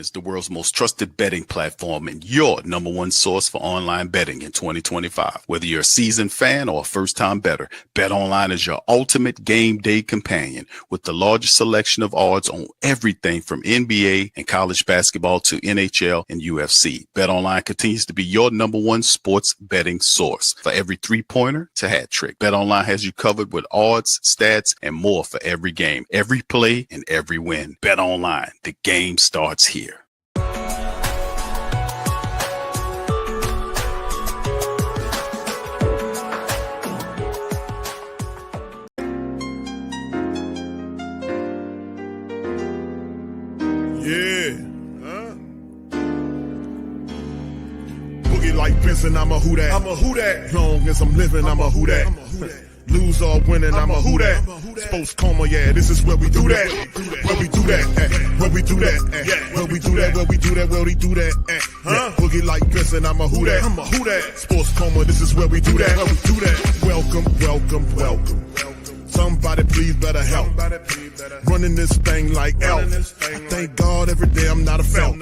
is the world's most trusted betting platform and your number one source for online betting in 2025. Whether you're a seasoned fan or a first-time bettor, BetOnline is your ultimate game day companion with the largest selection of odds on everything from NBA and college basketball to NHL and UFC. BetOnline continues to be your number one sports betting source for every three-pointer to hat trick. BetOnline has you covered with odds, stats, and more for every game, every play, and every win. BetOnline, the game starts here. Yeah. Boogie like Vincent, I'm a who that. I'm a who that. Long as I'm living, I'm a who that. Lose or winning, I'm a who that. Sports Coma, yeah, this is where we do that. Where we do that, where we do that, where we do that, where we do that, where we do that. Boogie like Vincent, I'm a who that. I'm a who that. Sports Coma, this is where we do that. Where we do that. Welcome, welcome, welcome. Somebody please better help. Running this thing like elf. I thank God every day I'm not a felt.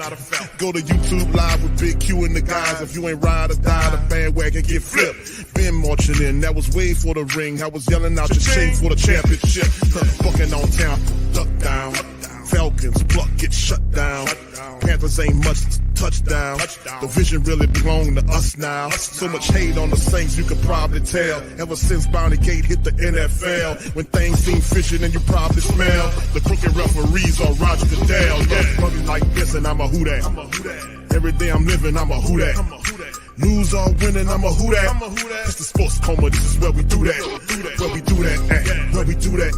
Go to YouTube live with Big Q and the guys. If you ain't ride or die, the bandwagon get flipped. Been marching in, that was way for the ring. I was yelling out your shame for the championship. Bucking on town, duck down. Falcons, pluck, get shut down. Panthers ain't much touchdown. The vision really belong to us now. So much hate on the Saints, you could probably tell. Ever since Bounty Gate hit the NFL, when things seem fishy and you probably smell the crooked referees on Roger Goodell. Yeah, running like this and I'm a who that. Every day I'm living, I'm a who that. Lose or winning, I'm a who that. It's the Sports Coma, this is where we do that. Where we do that, where we do that,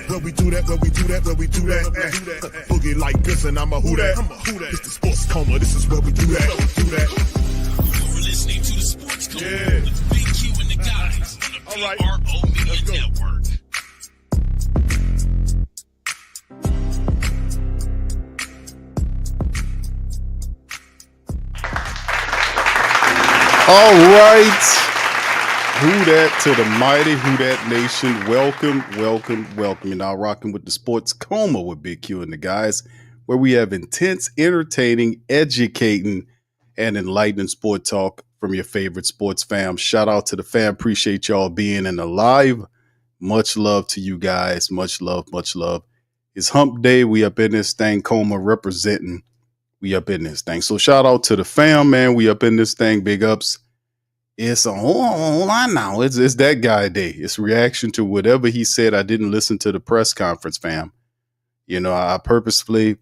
where we do that, where we do that, where we do that. Boogie like this and I'm a who that. It's the Sports Coma, this is where we do that. You're listening to the Sports Coma with Big Q and the guys on the PRO Media Network. All right. Who that to the mighty Who Dat Nation. Welcome, welcome, welcome. You're now rocking with the Sports Coma with Big Q and the guys, where we have intense, entertaining, educating, and enlightening sport talk from your favorite sports fam. Shout out to the fam. Appreciate y'all being in the live. Much love to you guys. Much love, much love. It's hump day. We up in this thing, Coma representing. We up in this thing. So shout out to the fam, man. We up in this thing. Big ups. It's a whole lot now. It's that guy day. It's reaction to whatever he said. I didn't listen to the press conference, fam. You know, I purposefully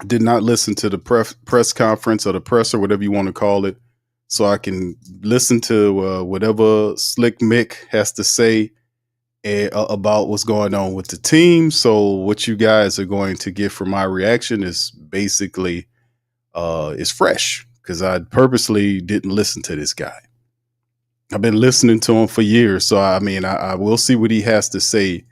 did not listen to the press conference or the press or whatever you want to call it, so I can listen to whatever Slick Mick has to say about what's going on with the team. So what you guys are going to get from my reaction is basically is fresh, because I purposely didn't listen to this guy. I've been listening to him for years. So, I mean, I will see what he has to say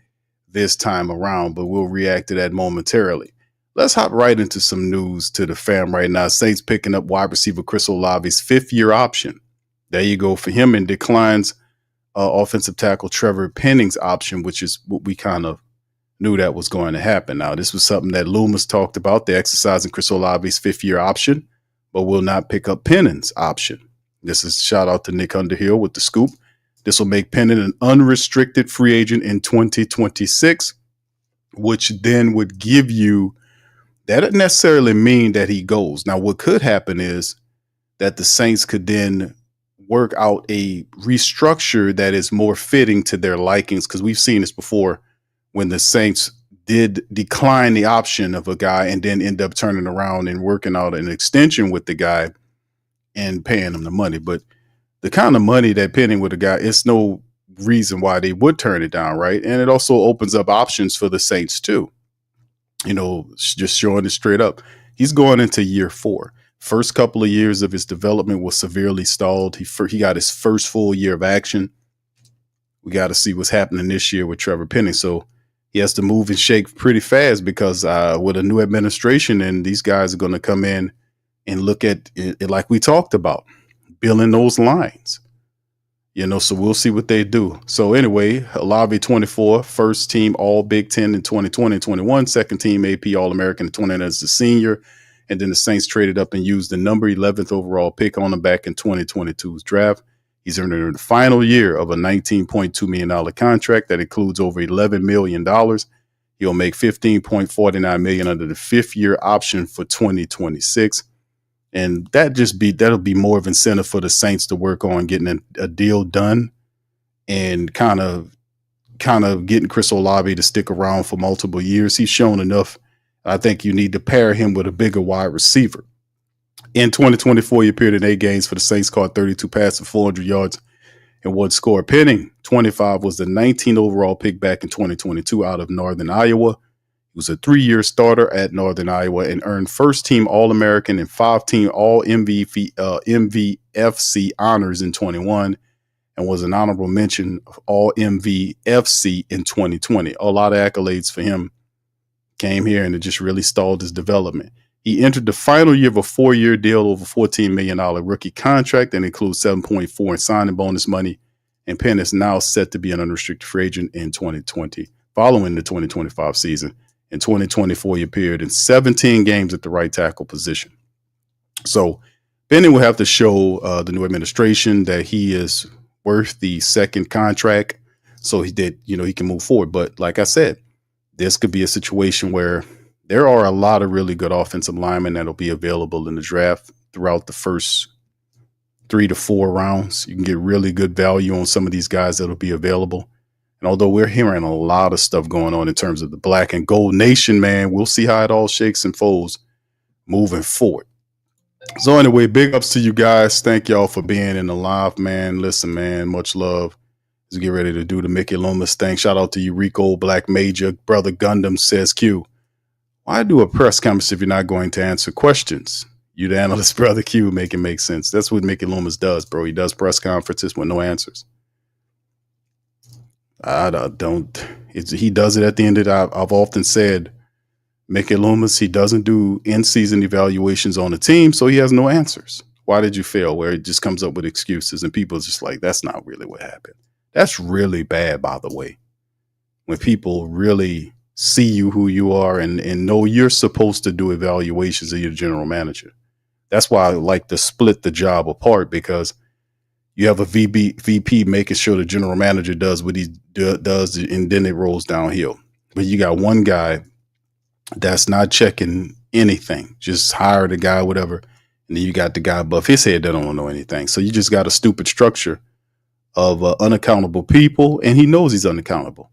this time around, but we'll react to that momentarily. Let's hop right into some news to the fam right now. Saints picking up wide receiver Chris Olave's fifth-year option. There you go for him, and declines offensive tackle Trevor Penning's option, which is what we kind of knew that was going to happen. Now, this was something that Loomis talked about. They're exercising Chris Olave's fifth-year option, but will not pick up Penning's option. This is shout out to Nick Underhill with the scoop. This will make Penning an unrestricted free agent in 2026, which then would give you, that doesn't necessarily mean that he goes. Now, what could happen is that the Saints could then work out a restructure that is more fitting to their likings, because we've seen this before when the Saints did decline the option of a guy and then end up turning around and working out an extension with the guy and paying him the money. But the kind of money that Penning with a guy, it's no reason why they would turn it down, right? And it also opens up options for the Saints too. You know, just showing it straight up. He's going into year 4. First couple of years of his development was severely stalled. He got his first full year of action. We got to see what's happening this year with Trevor Penning. So he has to move and shake pretty fast, because with a new administration, and these guys are going to come in and look at it like we talked about, billing those lines. You know, so we'll see what they do. So anyway, Olave 24, first team All Big Ten in 2020 and 21, second team AP All American in 20 as a senior. And then the Saints traded up and used the number 11th overall pick on him back in 2022's draft. He's earning the final year of a $19.2 million contract that includes over $11 million. He'll make $15.49 million under the 5th-year option for 2026. And that'll be more of incentive for the Saints to work on getting a deal done and kind of getting Chris Olave to stick around for multiple years. He's shown enough. I think you need to pair him with a bigger wide receiver. In 2024, he appeared in 8 games for the Saints, caught 32 passes, 400 yards, and one score. Penning, 25, was the 19th overall pick back in 2022 out of Northern Iowa. He was a 3-year starter at Northern Iowa and earned first-team All-American and 5-team All-MVFC honors in 21 and was an honorable mention of All-MVFC in 2020. A lot of accolades for him. Came here and it just really stalled his development. He entered the final year of a 4-year deal over $14 million rookie contract that includes $7.4 in signing bonus money. And Penn is now set to be an unrestricted free agent in 2020, following the 2025 season. In 2024, he appeared in 17 games at the right tackle position. So Penning will have to show the new administration that he is worth the second contract so he can move forward. But like I said, this could be a situation where there are a lot of really good offensive linemen that'll be available in the draft throughout the first 3 to 4 rounds. You can get really good value on some of these guys that'll be available. And although we're hearing a lot of stuff going on in terms of the Black and Gold Nation, man, we'll see how it all shakes and folds moving forward. So anyway, big ups to you guys. Thank y'all for being in the live, man. Listen, man, much love. Let's get ready to do the Mickey Loomis thing. Shout out to you, Rico, Black Major, Brother Gundam says Q. Why do a press conference if you're not going to answer questions? You the analyst, Brother Q, make it make sense. That's what Mickey Loomis does, bro. He does press conferences with no answers. He does it at the end of the, I've often said, Mickey Loomis, he doesn't do in-season evaluations on the team, so he has no answers. Why did you fail? Where he just comes up with excuses and people are just like, that's not really what happened. That's really bad, by the way. When people really see you who you are and know you're supposed to do evaluations of your general manager. That's why I like to split the job apart, because you have a VP making sure the general manager does what he does, and then it rolls downhill. But you got one guy that's not checking anything, just hire the guy, whatever. And then you got the guy above his head that don't know anything. So you just got a stupid structure of unaccountable people, and he knows he's unaccountable.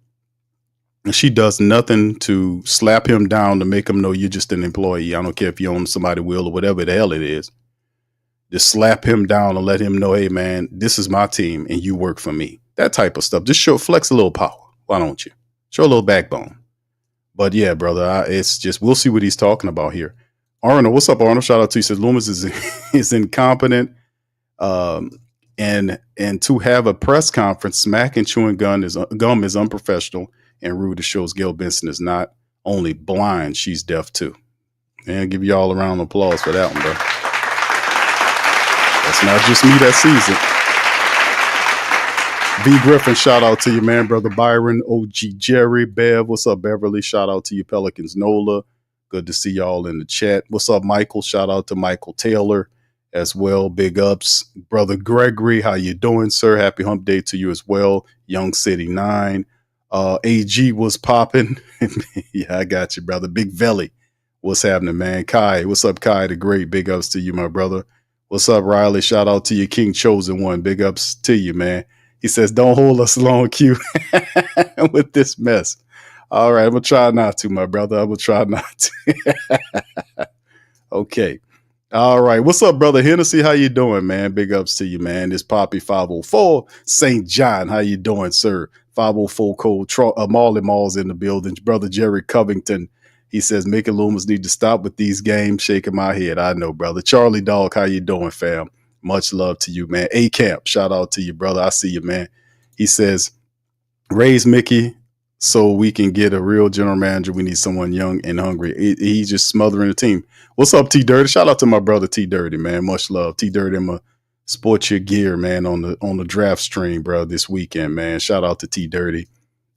And she does nothing to slap him down to make him know you're just an employee. I don't care if you own somebody's will or whatever the hell it is. Just slap him down and let him know, hey, man, this is my team and you work for me. That type of stuff. Just flex a little power. Why don't you? Show a little backbone. But yeah, brother, it's just, we'll see what he's talking about here. Arnold, what's up, Arnold? Shout out to you. He says Loomis is incompetent. And to have a press conference smacking chewing gum is unprofessional and rude. It shows Gail Benson is not only blind, she's deaf too. And I'll give you all a round of applause for that one, bro. That's not just me that sees it. V Griffin, shout out to you, man. Brother Byron, OG Jerry, Bev. What's up, Beverly? Shout out to you, Pelicans Nola. Good to see y'all in the chat. What's up, Michael? Shout out to Michael Taylor as well. Big ups. Brother Gregory, how you doing, sir? Happy hump day to you as well. Young City 9. AG was popping. Yeah, I got you, brother. Big Velly. What's happening, man? Kai, what's up, Kai the Great? Big ups to you, my brother. What's up, Riley? Shout out to you, King Chosen One. Big ups to you, man. He says, don't hold us long, Q, with this mess. All right, I'm going to try not to, my brother. I'm going to try not to. Okay. All right. What's up, brother Hennessy? How you doing, man? Big ups to you, man. This Poppy 504. St. John, how you doing, sir? 504 Code. Marley Mall's in the building. Brother Jerry Covington. He says, Mickey Loomis need to stop with these games. Shaking my head. I know, brother. Charlie Dog, how you doing, fam? Much love to you, man. A-Camp, shout out to you, brother. I see you, man. He says, raise Mickey so we can get a real general manager. We need someone young and hungry. He's just smothering the team. What's up, T Dirty? Shout out to my brother T Dirty, man. Much love. T Dirty, I'm a sport your gear, man, on the draft stream, bro, this weekend, man. Shout out to T Dirty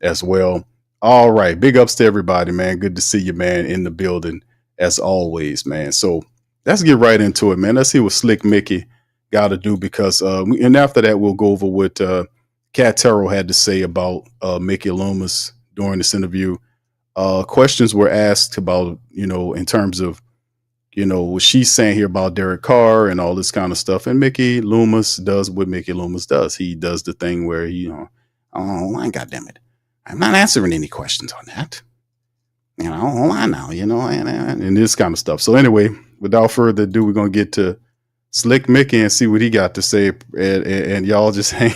as well. All right. Big ups to everybody, man. Good to see you, man, in the building as always, man. So let's get right into it, man. Let's see what Slick Mickey got to do because, and after that, we'll go over what Cat Terrell had to say about Mickey Loomis during this interview. Questions were asked about, in terms of, what she's saying here about Derek Carr and all this kind of stuff. And Mickey Loomis does what Mickey Loomis does. He does the thing where he, oh, my God damn it. I'm not answering any questions on that. Hold on now, and this kind of stuff. So anyway, without further ado, we're going to get to Slick Mickey and see what he got to say. And y'all just hang.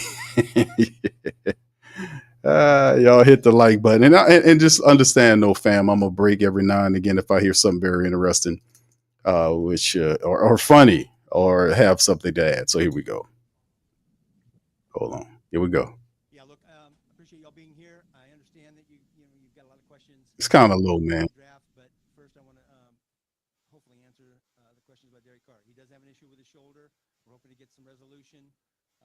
Y'all hit the like button and just understand, no fam, I'm gonna break every now and again if I hear something very interesting, which or funny or have something to add. So here we go. Hold on. Here we go. Yeah, look, appreciate y'all being here. I understand that you've got a lot of questions. It's kind of low, man. Draft, but first I want to hopefully answer the questions about Derek Carr. He does have an issue with his shoulder. We're hoping to get some resolution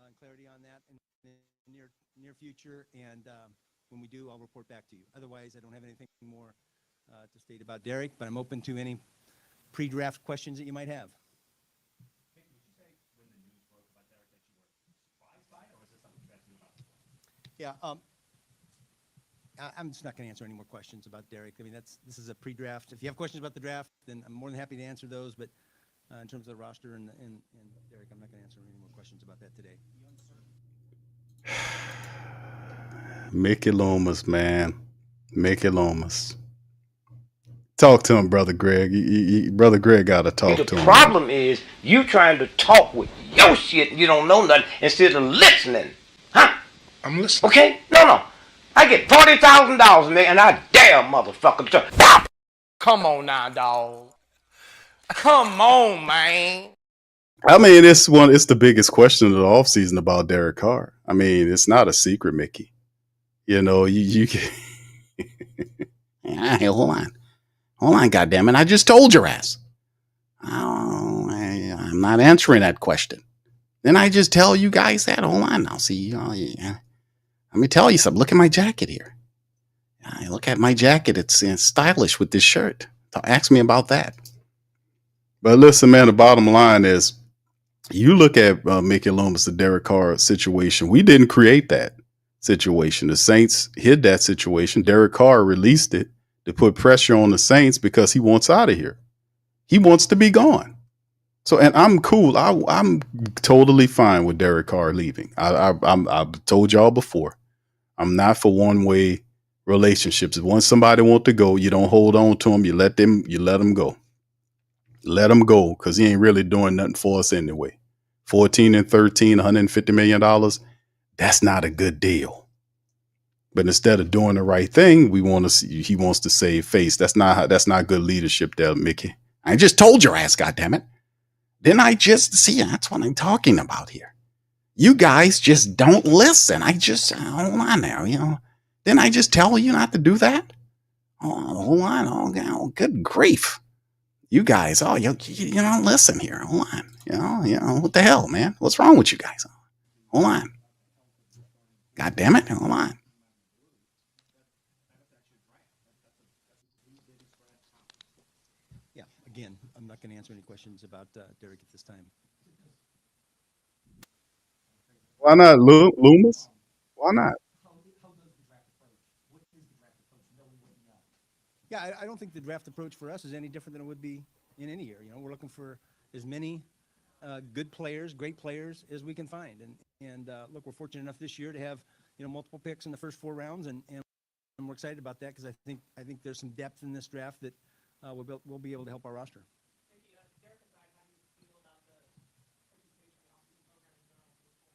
and clarity on that in the near future. And when we do, I'll report back to you. Otherwise, I don't have anything more to state about Derek, but I'm open to any pre-draft questions that you might have. Yeah, I'm just not going to answer any more questions about Derek. I mean, this is a pre-draft. If you have questions about the draft, then I'm more than happy to answer those. But in terms of the roster and Derek, I'm not going to answer any more questions about that today. Mickey Loomis, man. Mickey Loomis. Talk to him, Brother Greg. Brother Greg got to talk to him. The problem is you trying to talk with your shit and you don't know nothing instead of listening. Huh? I'm listening. Okay? No. I get $40,000, nigga, and I dare motherfucker to... Come on now, dog. Come on, man. I mean, it's the biggest question of the offseason about Derek Carr. I mean, it's not a secret, Mickey. You can... Hey, hold on. Hold on, goddammit. I just told your ass. Oh, I'm not answering that question. Then I just tell you guys that. Hold on now. See, let me tell you something. Look at my jacket here. Look at my jacket. It's stylish with this shirt. Ask me about that. But listen, man, the bottom line is you look at Mickey Loomis, the Derek Carr situation. We didn't create that situation. The Saints hid that situation. Derek Carr released it to put pressure on the Saints because he wants out of here. He wants to be gone. So, and I'm cool. I'm totally fine with Derek Carr leaving. I've told y'all before. I'm not for one-way relationships. If once somebody wants to go, you don't hold on to them. You let them go. Let him go because he ain't really doing nothing for us anyway. 14-13, $150 million. That's not a good deal. But instead of doing the right thing, he wants to save face. That's not good leadership there, Mickey. I just told your ass, goddammit. Didn't I just see? That's what I'm talking about here. You guys just don't listen. Hold on now, Didn't I just tell you not to do that? Oh, hold on. Oh, good grief. You guys, you don't listen here. Hold on. What the hell, man? What's wrong with you guys? Hold on. God damn it. Hold on. Yeah, again, I'm not going to answer any questions about Derek at this time. Why not, Loomis? Why not? Yeah, I don't think the draft approach for us is any different than it would be in any year. We're looking for as many good players, great players as we can find. And look, we're fortunate enough this year to have multiple picks in the first 4 rounds, and we're excited about that because I think there's some depth in this draft that we'll be able to help our roster.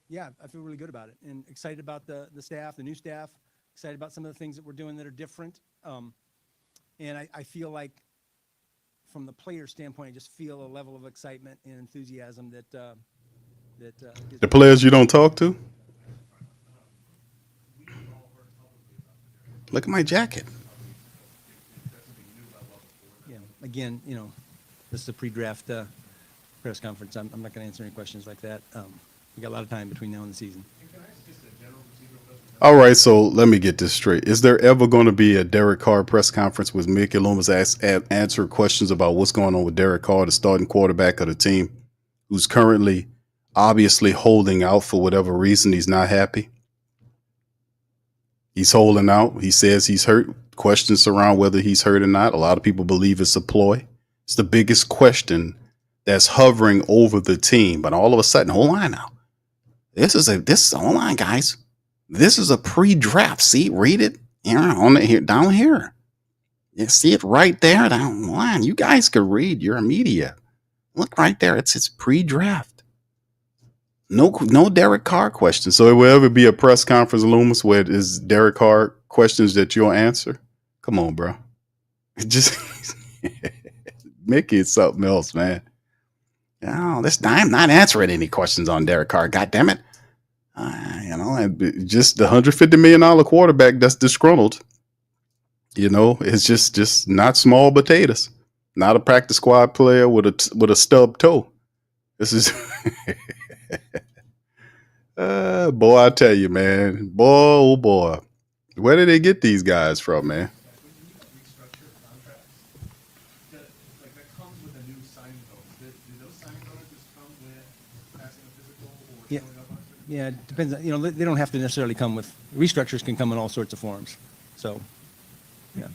Yeah, I feel really good about it and excited about the staff, the new staff, excited about some of the things that we're doing that are different. And I feel like from the player standpoint, I just feel a level of excitement and enthusiasm that the players you don't talk to? Look at my jacket. Yeah, again, this is a pre-draft press conference. I'm not going to answer any questions like that. We got a lot of time between now and the season. And can I ask just a general procedural question? All right, so let me get this straight. Is there ever going to be a Derek Carr press conference with Mickey Loomis answer questions about what's going on with Derek Carr, the starting quarterback of the team, who's currently obviously holding out for whatever reason he's not happy? He's holding out. He says he's hurt. Questions surround whether he's hurt or not. A lot of people believe it's a ploy. It's the biggest question that's hovering over the team. But all of a sudden, hold on now. Hold on, guys. This is a pre-draft. See, read it here, down here. You see it right there down the line. You guys could read your media. Look right there. It's pre-draft. No Derek Carr questions. So it will ever be a press conference, Loomis, where it is Derek Carr questions that you'll answer? Come on, bro. Just Mickey is something else, man. I'm not answering any questions on Derek Carr. God damn it. Just the $150 million quarterback that's disgruntled. It's just not small potatoes. Not a practice squad player with a stub toe. This is boy, I tell you, man. Boy, oh boy. Where did they get these guys from, man? Yeah. Yeah, it depends. They don't have to necessarily come with restructures. Can come in all sorts of forms. So, yeah.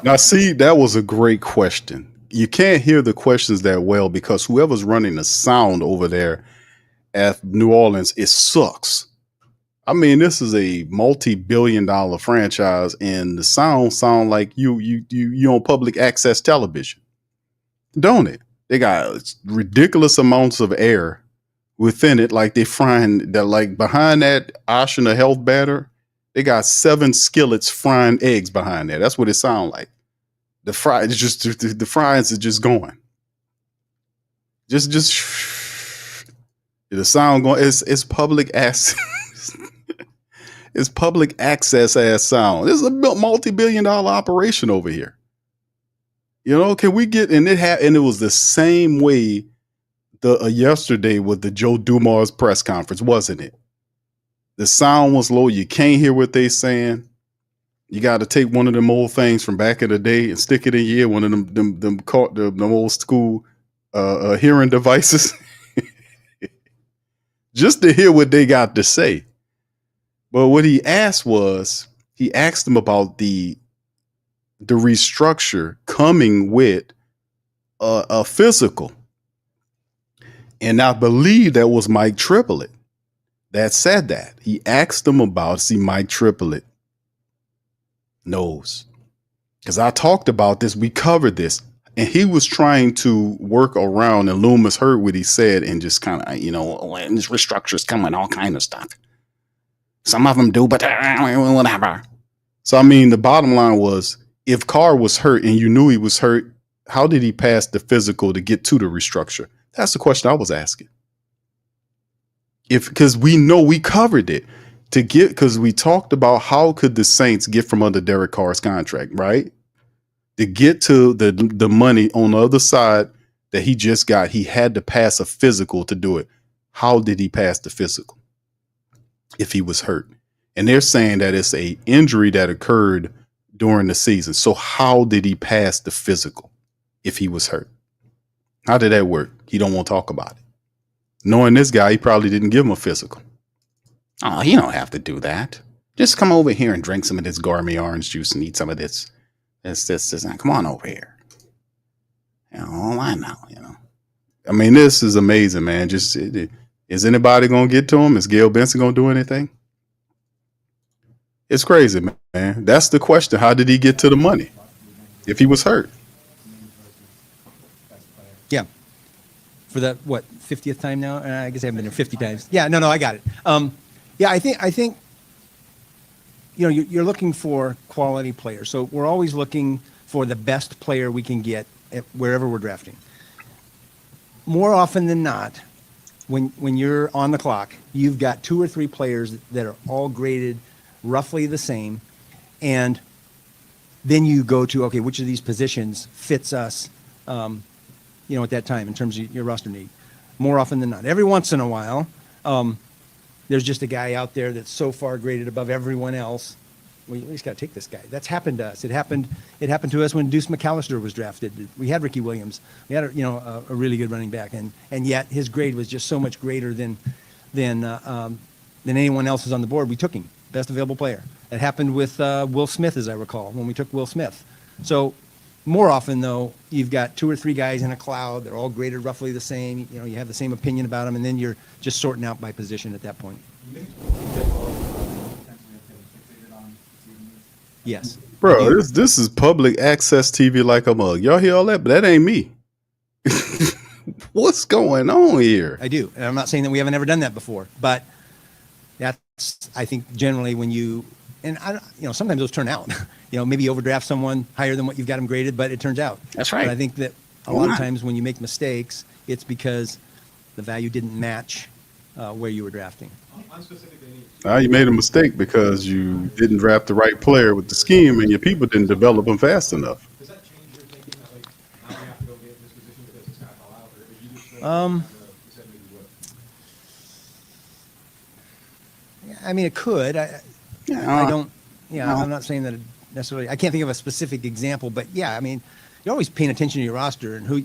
Now, see, that was a great question. You can't hear the questions that well because whoever's running the sound over there at New Orleans, it sucks. I mean, this is a multi-billion-dollar franchise, and the sound like you on public access television, don't it? They got ridiculous amounts of air within it, like they frying that, like behind that Oshina health banner, they got 7 skillets frying eggs behind there. That's what it sounds like. The fries are just going. Just the sound going. It's public access. It's public access ass sound. This is a multi-billion-dollar operation over here. Can we get and it was the same way yesterday with the Joe Dumars press conference, wasn't it? The sound was low. You can't hear what they saying. You got to take one of them old things from back in the day and stick it in your ear. One of them old school hearing devices, just to hear what they got to say. But what he asked them about the restructure coming with a physical. And I believe that was Mike Triplett that said that. He asked them about, Mike Triplett knows. Because I talked about this, we covered this, and he was trying to work around, and Loomis heard what he said and just kind of, this restructure's coming, all kind of stuff. Some of them do, but whatever. So, I mean, the bottom line was, if Carr was hurt and you knew he was hurt, how did he pass the physical to get to the restructure? That's the question I was asking. Because we know we covered it because we talked about how could the Saints get from under Derek Carr's contract, right? To get to the money on the other side that he just got, he had to pass a physical to do it. How did he pass the physical if he was hurt? And they're saying that it's a injury that occurred during the season. So how did he pass the physical if he was hurt? How did that work? He don't want to talk about it. Knowing this guy, he probably didn't give him a physical. Oh, you don't have to do that. Just come over here and drink some of this gourmet orange juice and eat some of this. This. Come on over here. I know, I mean, this is amazing, man. Is anybody going to get to him? Is Gail Benson going to do anything? It's crazy, man. That's the question. How did he get to the money if he was hurt? Yeah. For that, 50th time now? I guess I haven't been there 50 times. Yeah, no, I got it. Yeah, I think you're looking for quality players. So we're always looking for the best player we can get wherever we're drafting. More often than not, when you're on the clock, you've got 2 or 3 players that are all graded roughly the same, and then you go to, okay, which of these positions fits us, at that time in terms of your roster need. More often than not. Every once in a while, there's just a guy out there that's so far graded above everyone else. We just got to take this guy. That's happened to us. It happened to us when Deuce McAllister was drafted. We had Ricky Williams. We had a really good running back, and yet his grade was just so much greater than anyone else's on the board. We took him, best available player. It happened with Will Smith, as I recall, when we took Will Smith. So more often, though, you've got 2 or 3 guys in a cloud. They're all graded roughly the same. You have the same opinion about them, and then you're just sorting out by position at that point. Yes. Bro, this is public access TV like a mug. Y'all hear all that? But that ain't me. What's going on here? I do. And I'm not saying that we haven't ever done that before, but that's, I think, generally when you, and sometimes those turn out. Maybe you overdraft someone higher than what you've got them graded, but it turns out. That's right. But I think that a lot of times when you make mistakes, it's because the value didn't match where you were drafting. You made a mistake because you didn't draft the right player with the scheme, and your people didn't develop them fast enough. Does that change your thinking that, like, now we have to go get this position because it's not allowed, or you just said maybe what? I mean, it could. I don't. Yeah, I'm not saying that it necessarily. I can't think of a specific example, but yeah, I mean, you're always paying attention to your roster and who,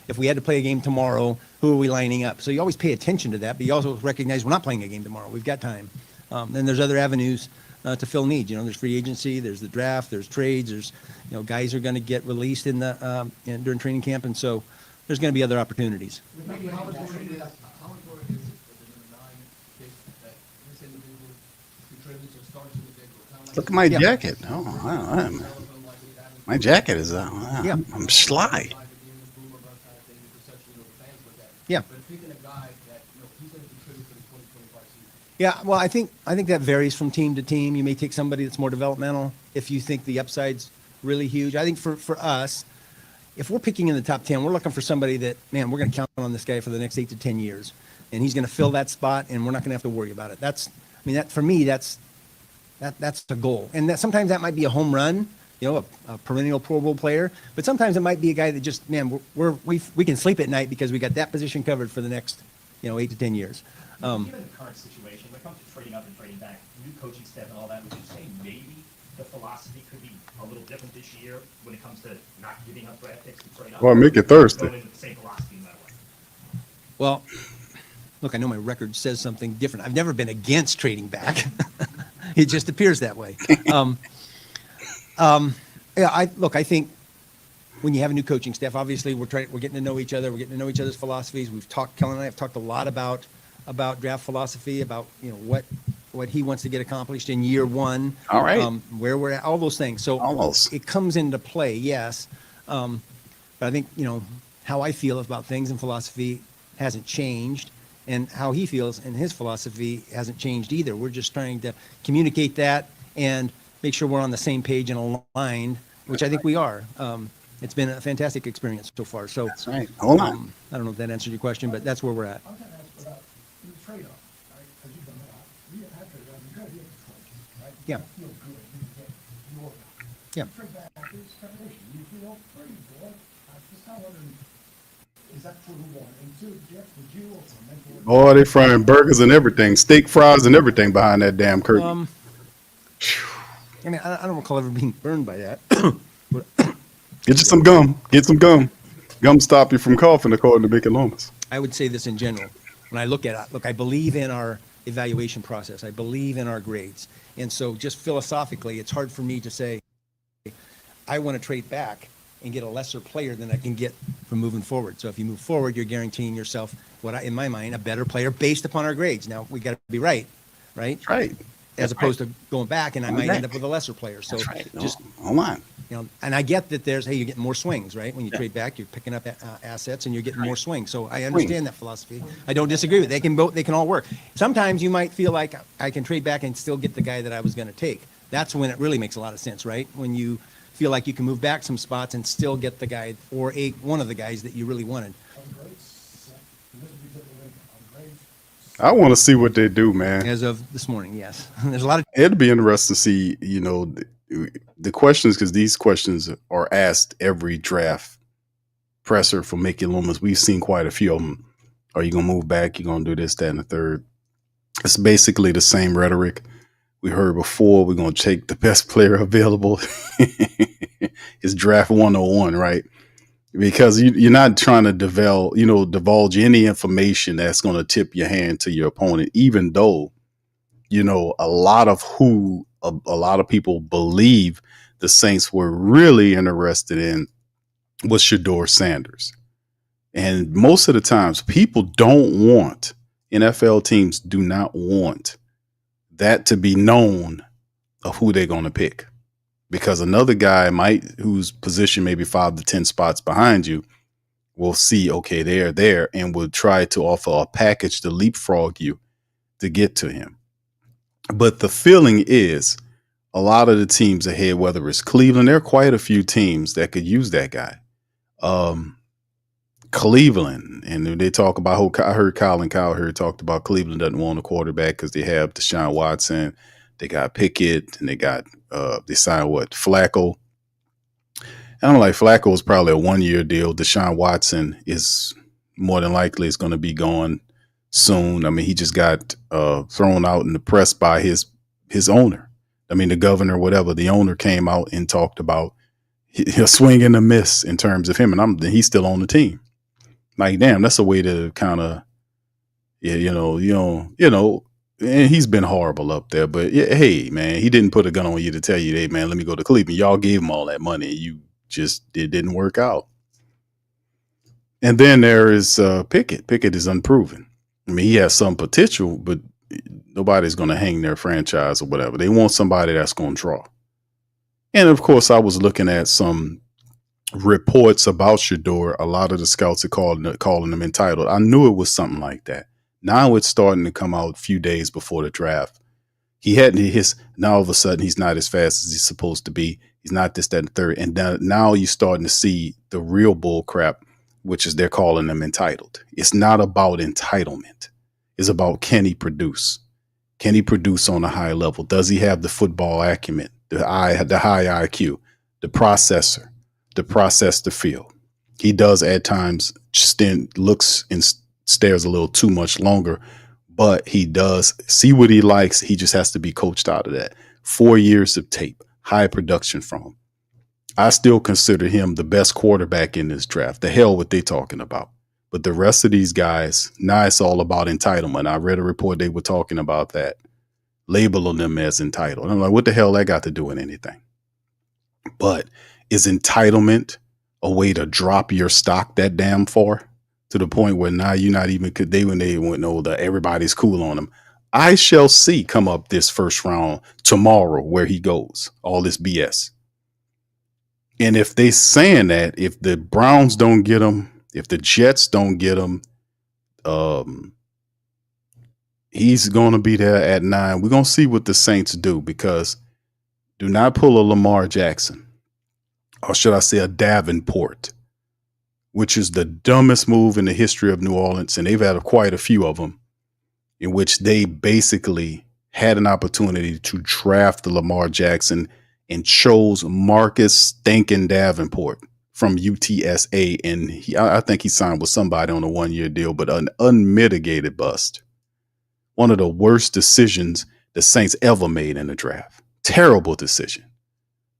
if we had to play a game tomorrow, who are we lining up? So you always pay attention to that, but you also recognize we're not playing a game tomorrow. We've got time. Then there's other avenues to fill needs. There's free agency, there's the draft, there's trades, there's guys are going to get released in the during training camp, and so there's going to be other opportunities. Maybe how much more is it within the 9 picks that this individual contributes or starts individual? Look at my jacket. Oh, my jacket is I'm sly. Yeah. But picking a guy that he's going to contribute to the 2025 season. Yeah, well, I think that varies from team to team. You may take somebody that's more developmental if you think the upside's really huge. I think for us, if we're picking in the top 10, we're looking for somebody that, man, we're going to count on this guy for the next 8 to 10 years, and he's going to fill that spot, and we're not going to have to worry about it. That for me, that's the goal. And that sometimes that might be a home run, a perennial Pro Bowl player, but sometimes it might be a guy that just, man, we can sleep at night because we got that position covered for the next, 8 to 10 years. Given the current situation, when it comes to trading up and trading back, new coaching staff and all that, would you say maybe the philosophy could be a little different this year when it comes to not giving up draft picks and trade up? Well, make it thirsty. Going with the same philosophy no matter what. Well, look, I know my record says something different. I've never been against trading back. It just appears that way. I think when you have a new coaching staff, obviously we're getting to know each other. We're getting to know each other's philosophies. Kellen and I have talked a lot about draft philosophy, about what he wants to get accomplished in year one. All right. Where we're at, all those things. So Almost. it comes into play, yes. But I think how I feel about things and philosophy hasn't changed, and how he feels and his philosophy hasn't changed either. We're just trying to communicate that and make sure we're on the same page and aligned, which I think we are. It's been a fantastic experience so far. So That's right. Hold on. I don't know if that answered your question, but that's where we're at. I was going to ask about the trade-off, right? Because you've done that. We have had trade-offs. You've got to be able to trade, right? Yeah. You feel good. You get your guy. Yeah. Trade back is preparation. You feel pretty good. I'm just kind of wondering, is that true, one? And two, Jeff, would you also mentor? Boy, they frying burgers and everything, steak fries and everything behind that damn curtain. I mean, I don't recall ever being burned by that. But Get you some gum. Get some gum. Gum stop you from coughing, according to Mickey Loomis. I would say this in general. When I look at it, I believe in our evaluation process. I believe in our grades. And so just philosophically, it's hard for me to say, I want to trade back and get a lesser player than I can get from moving forward. So if you move forward, you're guaranteeing yourself, in my mind, a better player based upon our grades. Now, we got to be right? Right. As opposed to going back, and I might end up with a lesser player. So That's right. No, just, hold on. and I get that you're getting more swings, right? When you trade back, you're picking up assets and you're getting more swings. So I understand that philosophy. I don't disagree with it. They can all work. Sometimes you might feel like I can trade back and still get the guy that I was going to take. That's when it really makes a lot of sense, right? When you feel like you can move back some spots and still get the guy or one of the guys that you really wanted. I want to see what they do, man. As of this morning, yes. There's a lot of It'd be interesting to see, the questions, because these questions are asked every draft presser for Mickey Loomis. We've seen quite a few of them. Are you going to move back? You going to do this, that, and the third? It's basically the same rhetoric we heard before. We're going to take the best player available. It's draft 101, right? Because you're not trying to divulge any information that's going to tip your hand to your opponent, even though, a lot of people believe the Saints were really interested in was Shedeur Sanders. And most of the times people NFL teams do not want that to be known of who they're going to pick, because another guy whose position maybe 5 to 10 spots behind you will see, okay, they're there, and will try to offer a package to leapfrog you to get to him. But the feeling is a lot of the teams ahead, whether it's Cleveland, there are quite a few teams that could use that guy. Cleveland, and they talk about I heard Colin Cowherd talked about Cleveland doesn't want a quarterback because they have Deshaun Watson, they got Pickett, and they got they signed Flacco. And I'm like, Flacco is probably a 1-year deal. Deshaun Watson is more than likely is going to be gone soon. I mean, he just got thrown out in the press by his owner. I mean, the governor, whatever. The owner came out and talked about he'll swing and a miss in terms of him, and he's still on the team. Like, damn, that's a way to kind of, and he's been horrible up there. But yeah, hey, man, he didn't put a gun on you to tell you, hey, man, let me go to Cleveland. Y'all gave him all that money. It didn't work out. And then there is Pickett. Pickett is unproven. I mean, he has some potential, but nobody's going to hang their franchise or whatever. They want somebody that's going to draw. And of course, I was looking at some reports about Shedeur. A lot of the scouts are calling him entitled. I knew it was something like that. Now it's starting to come out a few days before the draft. Now all of a sudden he's not as fast as he's supposed to be. He's not this, that, and third. And now you're starting to see the real bull crap, which is they're calling him entitled. It's not about entitlement. It's about, can he produce? Can he produce on a high level? Does he have the football acumen, the high IQ, the processor, to process the field? He does at times looks and stares a little too much longer, but he does see what he likes. He just has to be coached out of that. 4 years of tape, high production from him. I still consider him the best quarterback in this draft. The hell what they talking about. But the rest of these guys, now it's all about entitlement. I read a report they were talking about that, labeling them as entitled. I'm like, what the hell that got to do with anything? But is entitlement a way to drop your stock that damn far, to the point where now you're not even, when they went older, everybody's cool on him? I shall see come up this first round tomorrow where he goes. All this BS. And if they saying that, if the Browns don't get him, if the Jets don't get him, he's going to be there at 9. We're going to see what the Saints do, because do not pull a Lamar Jackson, or should I say a Davenport, which is the dumbest move in the history of New Orleans. And they've had quite a few of them, in which they basically had an opportunity to draft the Lamar Jackson and chose Marcus Stinking Davenport from UTSA. And I think he signed with somebody on a 1-year deal, but an unmitigated bust. One of the worst decisions the Saints ever made in the draft. Terrible decision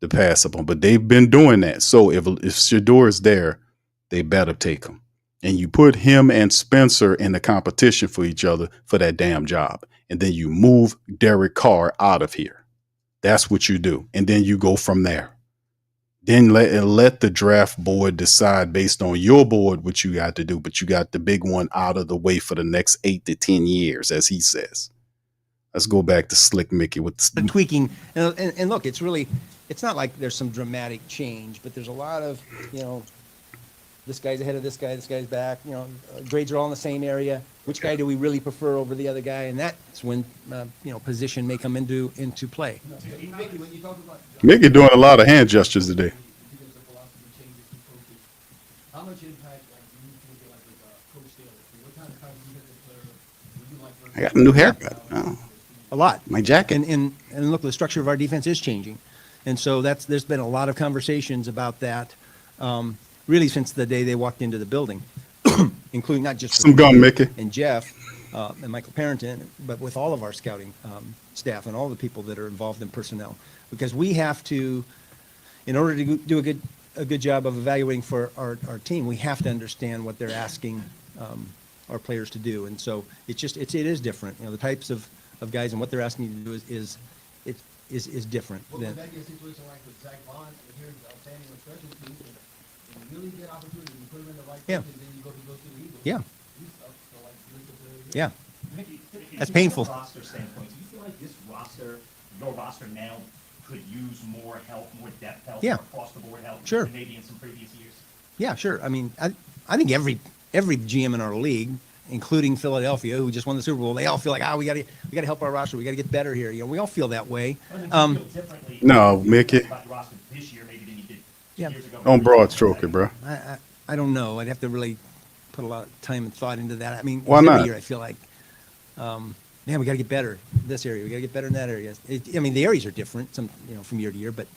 to pass up on, but they've been doing that. So if Shedeur is there, they better take him. And you put him and Spencer in the competition for each other for that damn job. And then you move Derek Carr out of here. That's what you do. And then you go from there. Then let the draft board decide based on your board what you got to do. But you got the big one out of the way for the next 8 to 10 years, as he says. Let's go back to Slick Mickey with the tweaking. And look, it's not like there's some dramatic change, but there's a lot of, this guy's ahead of this guy's back, grades are all in the same area. Which guy do we really prefer over the other guy? And that's when, position may come into play. Mickey doing a lot of hand gestures today. How much impact do you think Coach Daly? What kind of player would you like? I got a new haircut. Oh. A lot. My jacket. And look, the structure of our defense is changing. And so there's been a lot of conversations about that, really since the day they walked into the building, including not just some gum, Mickey, and Jeff, and Michael Parrington, but with all of our scouting staff and all the people that are involved in personnel, because we have to, in order to do a good job of evaluating for our team, we have to understand what they're asking our players to do, and so it is different. The types of guys and what they're asking you to do is different. Well, would that be a situation like with Zach Bond here, outstanding with special teams, and you really get opportunity, you put him in the right place, and then he goes to the Eagles. Yeah. He's up to like Yeah. Mickey, That's from a painful. roster standpoint, do you feel like this roster, your roster now, could use more help, more depth help, Yeah. more across the board help Sure. than maybe in some previous years? Yeah, sure. I mean, I think every GM in our league, including Philadelphia, who just won the Super Bowl, they all feel like, we got to help our roster. We got to get better here. We all feel that way. I mean, do you feel differently No, Mickey. about your roster this year maybe than you did Yeah. years ago? Don't broad stroke it, bro. I don't know. I'd have to really put a lot of time and thought into that. I mean, Why every not? year I feel like, man, we got to get better in this area. We got to get better in that area. I mean, the areas are different, from year to year, but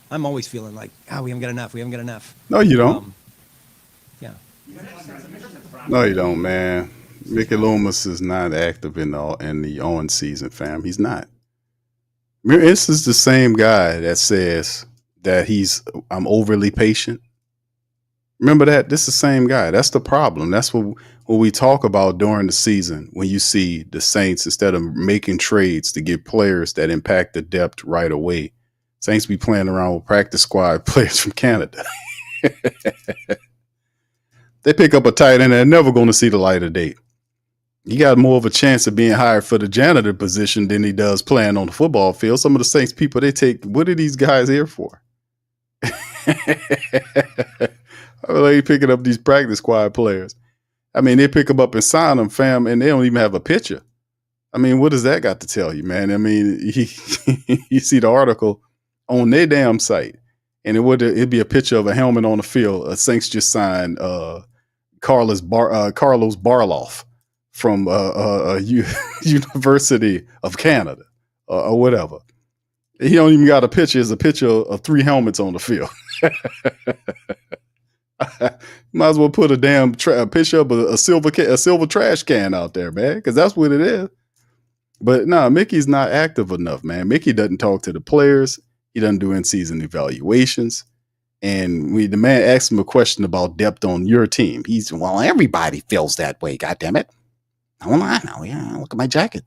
I'm always feeling like, we haven't got enough. We haven't got enough. No, you don't. Yeah. No, you don't, man. Mickey Loomis is not active in the on season, fam. He's not. This is the same guy that says that I'm overly patient. Remember that? This is the same guy. That's the problem. That's what we talk about during the season when you see the Saints, instead of making trades to get players that impact the depth right away, Saints be playing around with practice squad players from Canada. They pick up a tight end, they're never going to see the light of day. He got more of a chance of being hired for the janitor position than he does playing on the football field. Some of the Saints people, they take, what are these guys here for? I mean, they picking up these practice squad players. I mean, they pick them up and sign them, fam, and they don't even have a picture. I mean, what does that got to tell you, man? I mean, you see the article on their damn site, and it'd be a picture of a helmet on the field. Saints just signed Carlos Barloff from University of Canada or whatever. He don't even got a picture. It's a picture of 3 helmets on the field. Might as well put a damn picture of a silver trash can out there, man, because that's what it is. But no, Mickey's not active enough, man. Mickey doesn't talk to the players. He doesn't do in-season evaluations. And the man asked him a question about depth on your team. Everybody feels that way, goddammit. Hold on now. Yeah, look at my jacket.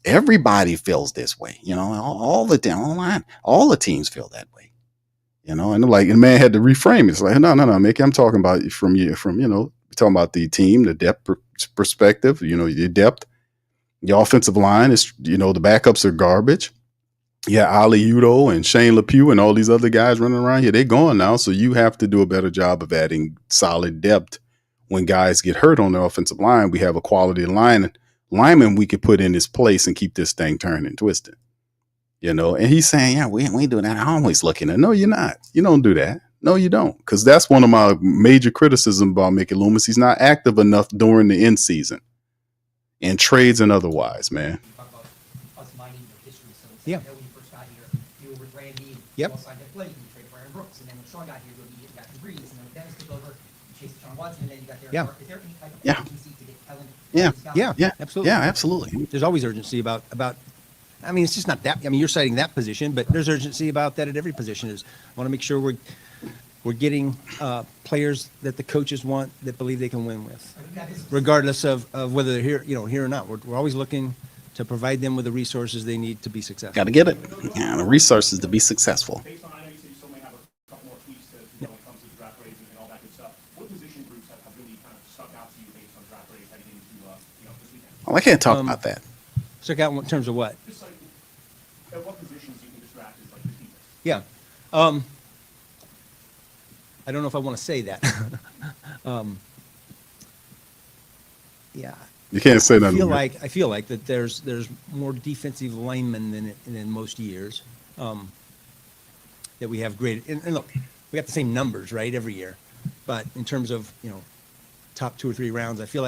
Everybody feels this way. All the time. Hold on. All the teams feel that way. And the man had to reframe it. It's like, no, Mickey, I'm talking about we're talking about the team, the depth perspective, your depth. The offensive line is, the backups are garbage. Yeah, Ali Udo and Shane LePew and all these other guys running around here, they're gone now. So you have to do a better job of adding solid depth. When guys get hurt on the offensive line, we have a quality lineman we could put in his place and keep this thing turning and twisting. And he's saying, yeah, we ain't doing that. I'm always looking at. No, you're not. You don't do that. No, you don't. Because that's one of my major criticisms about Mickey Loomis. He's not active enough during the end season in trades and otherwise, man. Talk about us mining the history. So Yeah. when you first got here, you were with Randy. Yep. You all signed Jeff Blake, you traded for Aaron Brooks, and then when Sean got here, you got Drew Brees, and then when Dennis took over, you chased Sean Watson, and then you got Derek Yeah. Carr. Is there any type of Yeah. urgency to get Kellen? Yeah, absolutely. Yeah, absolutely. There's always urgency about. I mean, it's just not that. I mean, you're citing that position, but there's urgency about that at every position. I want to make sure we're getting players that the coaches want, that believe they can win with, regardless of whether they're here or not. We're always looking to provide them with the resources they need to be successful. Got to get it. Yeah, the resources to be successful. Based on, I know you said you still may have a couple more tweaks to, when it comes to the draft grades and all that good stuff. What position groups have really kind of stuck out to you based on draft grades heading into, this weekend? Well, I can't talk about that. Check out in terms of what? Just like, at what positions you think this draft is like the deepest? Yeah. I don't know if I want to say that. Yeah. You can't say nothing. I feel like that there's more defensive linemen than most years. That we have great, and look, we got the same numbers, right, every year. But in terms of top 2 or 3 rounds, I feel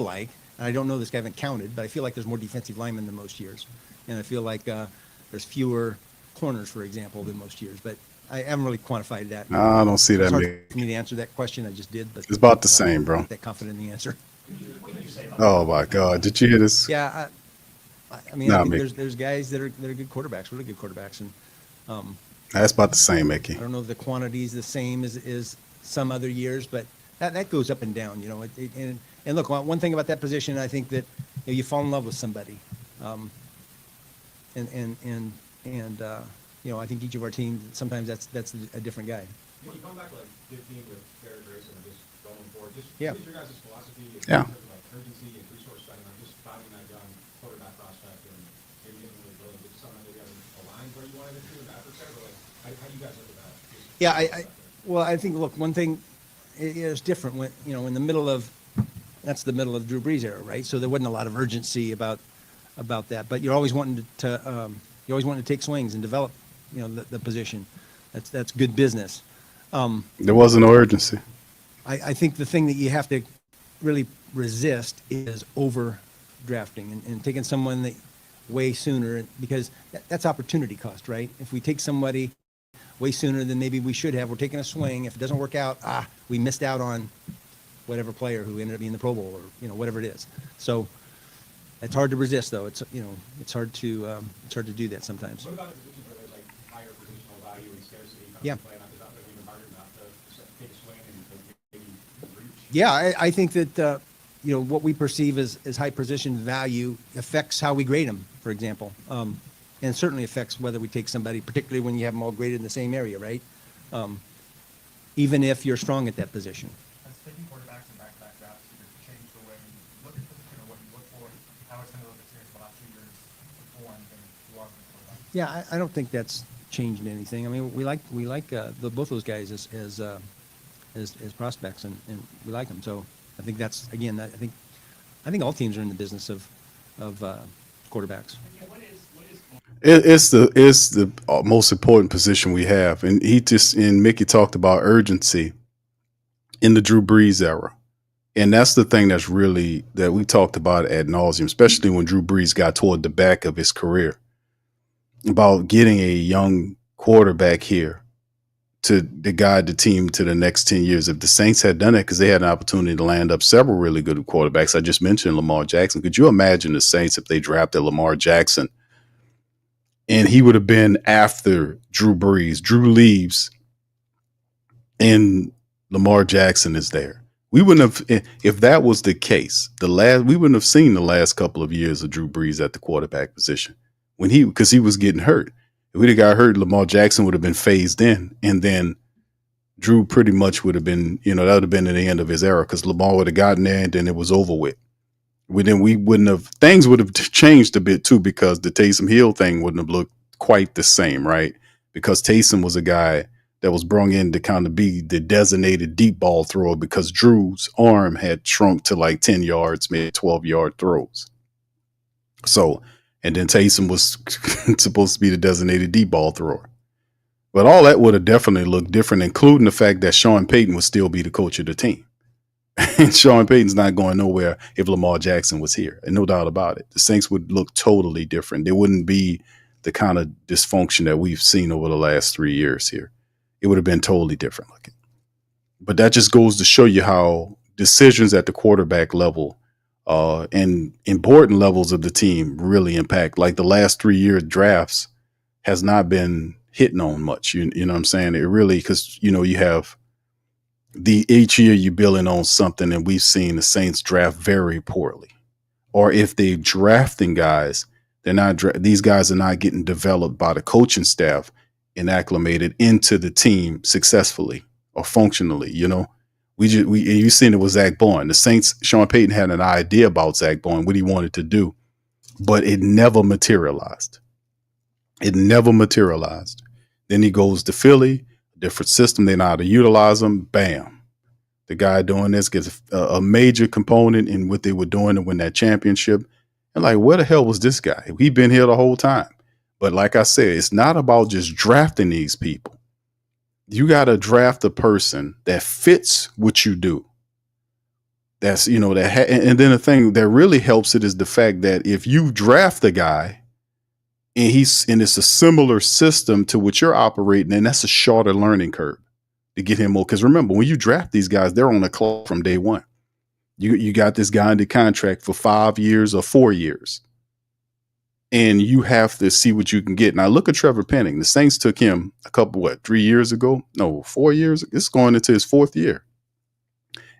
like, and I don't know this guy, I haven't counted, but I feel like there's more defensive linemen than most years, and I feel like there's fewer corners, for example, than most years. But I haven't really quantified that. I don't see that. It's hard for me to answer that question. I just did, but It's about the same, bro. I'm not that confident in the answer. What can you say about Oh my God! Did you hear this? Yeah, I mean, Nah, I think Mick. there's guys that are good quarterbacks, really good quarterbacks, and That's about the same, Mickey. I don't know if the quantity is the same as some other years, but that goes up and down, you know. And look, one thing about that position, I think that you fall in love with somebody, and you know, I think each of our teams sometimes that's a different guy. When you come back like 15 with Barry Grayson and just going forward, just Yeah. what is your guys' philosophy in Yeah. terms of like urgency and resource spending on just finding that young quarterback prospect and maybe getting really building? Is it something that you haven't aligned where you wanted it to in that respect? Or like, how do you guys look at that? Just- Yeah, well, I think, look, one thing is different when, you know, in the middle of, that's the middle of the Drew Brees era, right? So there wasn't a lot of urgency about that, but you're always wanting you always want to take swings and develop, you know, the position. That's good business. There wasn't no urgency. I think the thing that you have to really resist is overdrafting and taking someone that way sooner, because that's opportunity cost, right? If we take somebody way sooner than maybe we should have, we're taking a swing. If it doesn't work out, we missed out on whatever player who ended up being the Pro Bowl, or, you know, whatever it is. So it's hard to resist, though. It's, you know, it's hard to do that sometimes. What about the positions where there's like higher positional value and scarcity comes Yeah. to play? Not that it's even harder not to take a swing and maybe reach. Yeah, I think that you know, what we perceive as high position value affects how we grade them, for example, and certainly affects whether we take somebody, particularly when you have them all graded in the same area, right? Even if you're strong at that position. Has taking quarterbacks and back-to-back drafts changed the way you look at the position or what you look for? How it's going to look at the last 2 years before anything you are going to quarterback? Yeah, I don't think that's changed anything. I mean, we like both those guys as prospects, and we like them. So I think that's, again, I think all teams are in the business of quarterbacks. It's the most important position we have, and Mickey talked about urgency in the Drew Brees era, and that's the thing that we talked about ad nauseum, especially when Drew Brees got toward the back of his career, about getting a young quarterback here to guide the team to the next 10 years. If the Saints had done it, because they had an opportunity to land up several really good quarterbacks. I just mentioned Lamar Jackson. Could you imagine the Saints if they drafted Lamar Jackson and he would have been after Drew Brees? Drew leaves and Lamar Jackson is there. We wouldn't have, if that was the case, we wouldn't have seen the last couple of years of Drew Brees at the quarterback position because he was getting hurt. If we'd have got hurt, Lamar Jackson would have been phased in, and then Drew pretty much would have been, that would have been the end of his era, because Lamar would have gotten there and then it was over with. Things would have changed a bit too, because the Taysom Hill thing wouldn't have looked quite the same, right? Because Taysom was a guy that was brought in to kind of be the designated deep ball thrower, because Drew's arm had shrunk to like 10 yards, maybe 12-yard throws. So, and then Taysom was supposed to be the designated deep ball thrower. But all that would have definitely looked different, including the fact that Sean Payton would still be the coach of the team. And Sean Payton's not going nowhere if Lamar Jackson was here, and no doubt about it. The Saints would look totally different. There wouldn't be the kind of dysfunction that we've seen over the last 3 years here. It would have been totally different looking. But that just goes to show you how decisions at the quarterback level and important levels of the team really impact. Like the last 3-year drafts has not been hitting on much. You know what I'm saying? It really, because, you have each year you building on something, and we've seen the Saints draft very poorly. Or if they're drafting guys, these guys are not getting developed by the coaching staff and acclimated into the team successfully or functionally. You've seen it with Zach Bourne. The Saints, Sean Payton had an idea about Zach Bourne, what he wanted to do, but it never materialized. Then he goes to Philly, different system. They know how to utilize him. Bam. The guy doing this gets a major component in what they were doing to win that championship. And like, where the hell was this guy? He'd been here the whole time. But like I said, it's not about just drafting these people. You got to draft a person that fits what you do. That's, and then the thing that really helps it is the fact that if you draft a guy and it's a similar system to what you're operating in, that's a shorter learning curve to get him more. Because remember, when you draft these guys, they're on the clock from day one. You got this guy under contract for 5 years or 4 years. And you have to see what you can get. Now look at Trevor Penning. The Saints took him 3 years ago? No, 4 years. It's going into his 4th year.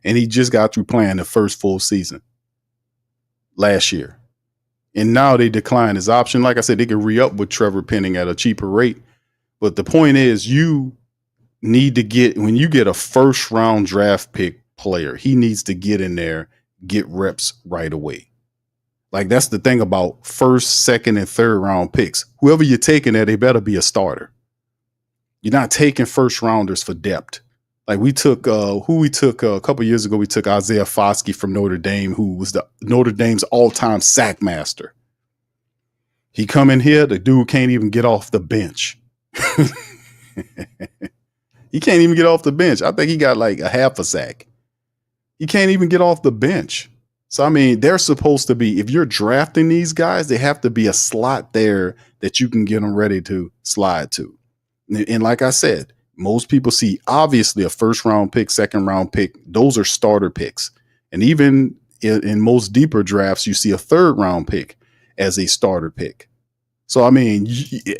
And he just got through playing the first full season last year. And now they decline his option. Like I said, they could re-up with Trevor Penning at a cheaper rate. But the point is, you need to when you get a first round draft pick player, he needs to get in there, get reps right away. Like, that's the thing about first, second, and third round picks. Whoever you're taking there, they better be a starter. You're not taking first rounders for depth. Like we took a couple years ago, we took Isaiah Foskey from Notre Dame, who was Notre Dame's all-time sack master. He come in here, the dude can't even get off the bench. He can't even get off the bench. I think he got like a half a sack. He can't even get off the bench. So, I mean, they're supposed to be, if you're drafting these guys, they have to be a slot there that you can get them ready to slide to. And like I said, most people see obviously a first round pick, second round pick. Those are starter picks. And even in most deeper drafts, you see a third round pick as a starter pick. So, I mean,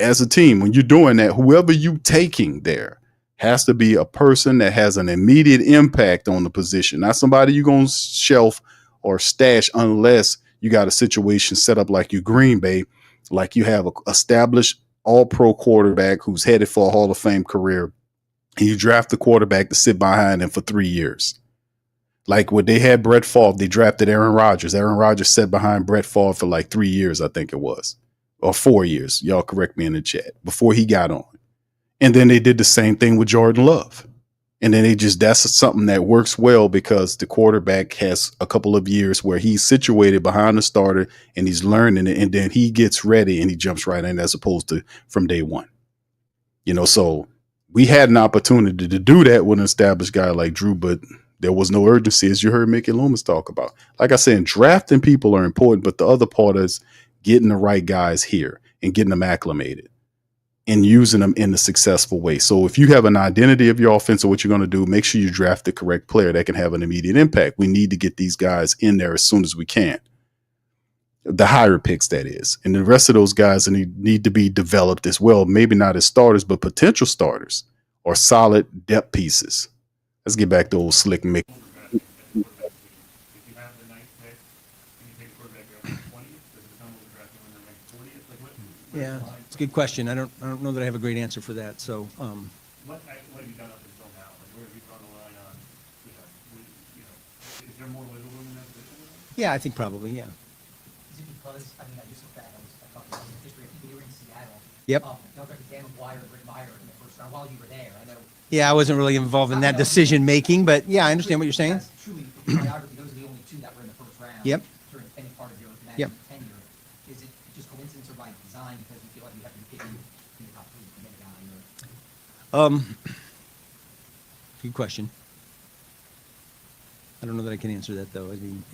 as a team, when you're doing that, whoever you taking there has to be a person that has an immediate impact on the position, not somebody you're going to shelf or stash unless you got a situation set up like you Green Bay, like you have an established all-pro quarterback who's headed for a Hall of Fame career, and you draft the quarterback to sit behind him for 3 years. Like when they had Brett Favre, they drafted Aaron Rodgers. Aaron Rodgers sat behind Brett Favre for like 3 years, I think it was, or 4 years. Y'all correct me in the chat, before he got on. And then they did the same thing with Jordan Love. And then that's something that works well because the quarterback has a couple of years where he's situated behind the starter and he's learning it. And then he gets ready and he jumps right in as opposed to from day one. So we had an opportunity to do that with an established guy like Drew, but there was no urgency, as you heard Mickey Loomis talk about. Like I said, drafting people are important, but the other part is getting the right guys here and getting them acclimated and using them in a successful way. So if you have an identity of your offense or what you're going to do, make sure you draft the correct player that can have an immediate impact. We need to get these guys in there as soon as we can. The higher picks, that is. And the rest of those guys need to be developed as well. Maybe not as starters, but potential starters or solid depth pieces. Let's get back to old Slick Mick. Yeah, it's a good question. I don't know that I have a great answer for that. So, What have you done up until now? Like, where have you drawn the line on? Is there more wiggle room in that position? yeah, I think probably, yeah. Is it because, I just looked back, I talked about the history of people who were in Seattle. Yep. Don't like Dan McGuire and Rick Meyer in the first round while you were there. I know. Yeah, I wasn't really involved in that decision making, but yeah, I understand what you're saying. That's truly biography. Those are the only two that were in the first round. Yep. During any part of your Yep. tenure. Is it just coincidence or by design because you feel like you have to be picking in the top three to get a guy? Or... Good question. I don't know that I can answer that though. I mean,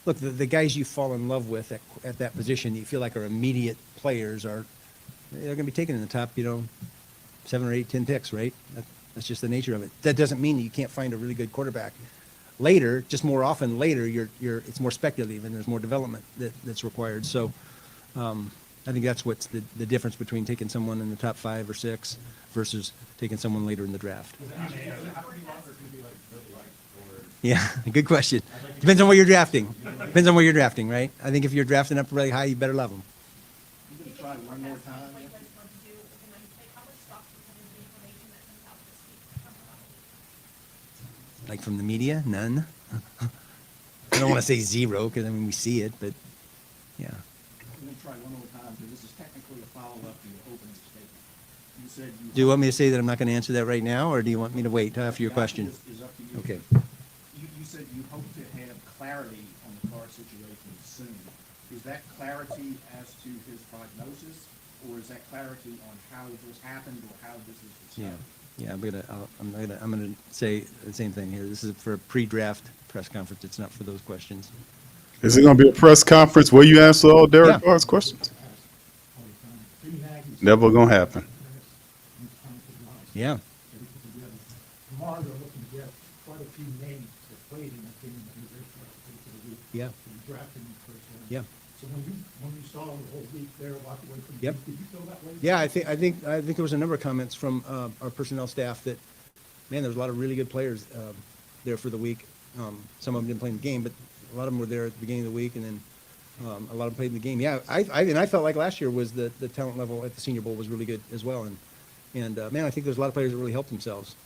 look, the guys you fall in love with at that position, you feel like are immediate players they're going to be taken in the top, 7 or 8, 10 picks, right? That's just the nature of it. That doesn't mean that you can't find a really good quarterback later. Just more often later, it's more speculative and there's more development that's required. So, I think that's what's the difference between taking someone in the top 5 or 6 versus taking someone later in the draft. Yeah, good question. Depends on what you're drafting. Depends on what you're drafting, right? I think if you're drafting up really high, you better love them. You gonna try one more time? Like from the media, none. I don't want to say 0 because we see it, but yeah. I'm gonna try one more time, because this is technically a follow-up to your opening statement. You said you. Do you want me to say that I'm not going to answer that right now, or do you want me to wait after your The question? option is up to you. Okay. You said you hope to have clarity on the Carr situation soon. Is that clarity as to his prognosis, or is that clarity on how this happened or how this is discovered? Yeah, I'm gonna say the same thing here. This is for a pre-draft press conference. It's not for those questions. Is it going to be a press conference where you answer all Derek Carr's questions? Never going to happen. Yeah. Tomorrow they're looking to get quite a few names that played in the team. Yeah. So you drafted him first round. Yeah. So when you saw him the whole week there, walk away from Yep. did you feel that way? Yeah, I think there was a number of comments from our personnel staff that, man, there was a lot of really good players there for the week. Some of them didn't play in the game, but a lot of them were there at the beginning of the week, and then a lot of them played in the game. Yeah, I felt like last year was the talent level at the Senior Bowl was really good as well, and man, I think there's a lot of players that really helped themselves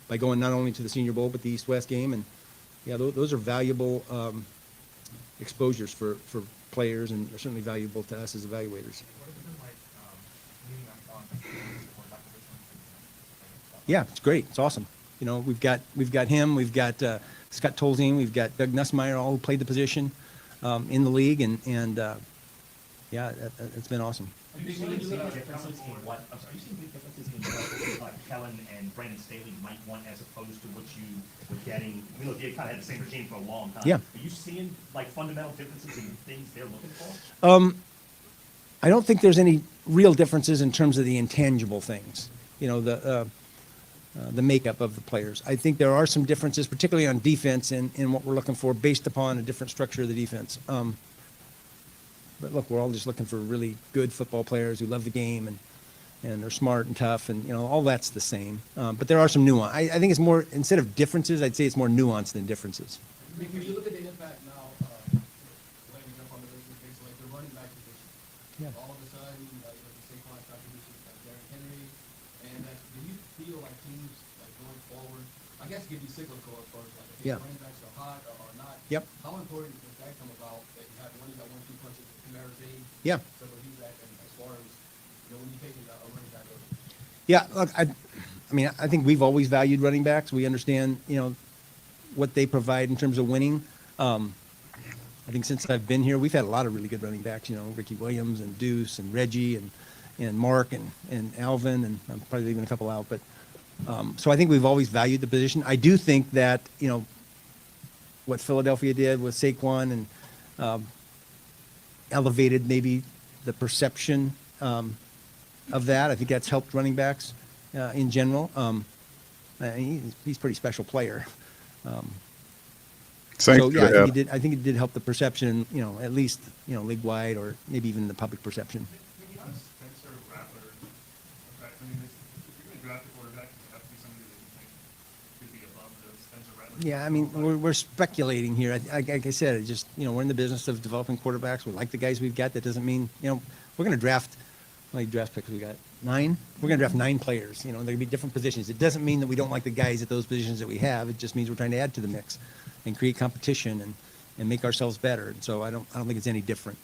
by going not only to the Senior Bowl but the East-West game, and yeah, those are valuable exposures for players, and are certainly valuable to us as evaluators. What has it been like leaning on quarterback position? Yeah, it's great. It's awesome. You know, we've got him, we've got Scott Tolzien, we've got Doug Nussmeier, all who played the position in the league, and yeah, it's been awesome. Are you seeing big differences in what? I'm sorry. Are you seeing big differences in what Kellen and Brandon Staley might want as opposed to what you were getting? We know they kind of had the same regime for a long time. Yeah. Are you seeing like fundamental differences in things they're looking for? I don't think there's any real differences in terms of the intangible things. You know, the makeup of the players. I think there are some differences, particularly on defense, in what we're looking for based upon a different structure of the defense. But look, we're all just looking for really good football players who love the game and are smart and tough, and you know, all that's the same. But there are some nuance. I think it's more, instead of differences, I'd say it's more nuance than differences. When you look at the impact now, letting me jump on the things like the running back position. Yeah. All of a sudden, you look at Saquon's contributions like Derrick Henry, and do you feel like teams like going forward, I guess it could be cyclical as far as like if Yeah. running backs are hot or not. Yep. How important does that come about that you have one, you got 1-2 punches with Kamara Zane? Yeah. So he's that, and as far as when you take a running back over. Yeah, look, I mean, I think we've always valued running backs. We understand, you know, what they provide in terms of winning. I think since I've been here, we've had a lot of really good running backs. You know, Ricky Williams and Deuce and Reggie and Mark and Alvin, and I'm probably leaving a couple out. But so I think we've always valued the position. I do think that, you know, what Philadelphia did with Saquon and elevated maybe the perception of that. I think that's helped running backs in general. He's a pretty special player. So yeah, I think it did help the perception, you know, at least, you know, league wide or maybe even the public perception. Spencer Rattler, okay, I mean, if you're going to draft a quarterback, it has to be somebody that you think could be above the Spencer Rattler. Yeah, I mean, we're speculating here. Like I said, it just, you know, we're in the business of developing quarterbacks. We like the guys we've got. That doesn't mean, you know, we're going to draft, how many draft picks we got? 9? We're going to draft 9 players. You know, there can be different positions. It doesn't mean that we don't like the guys at those positions that we have. It just means we're trying to add to the mix and create competition and make ourselves better. And so I don't think it's any different.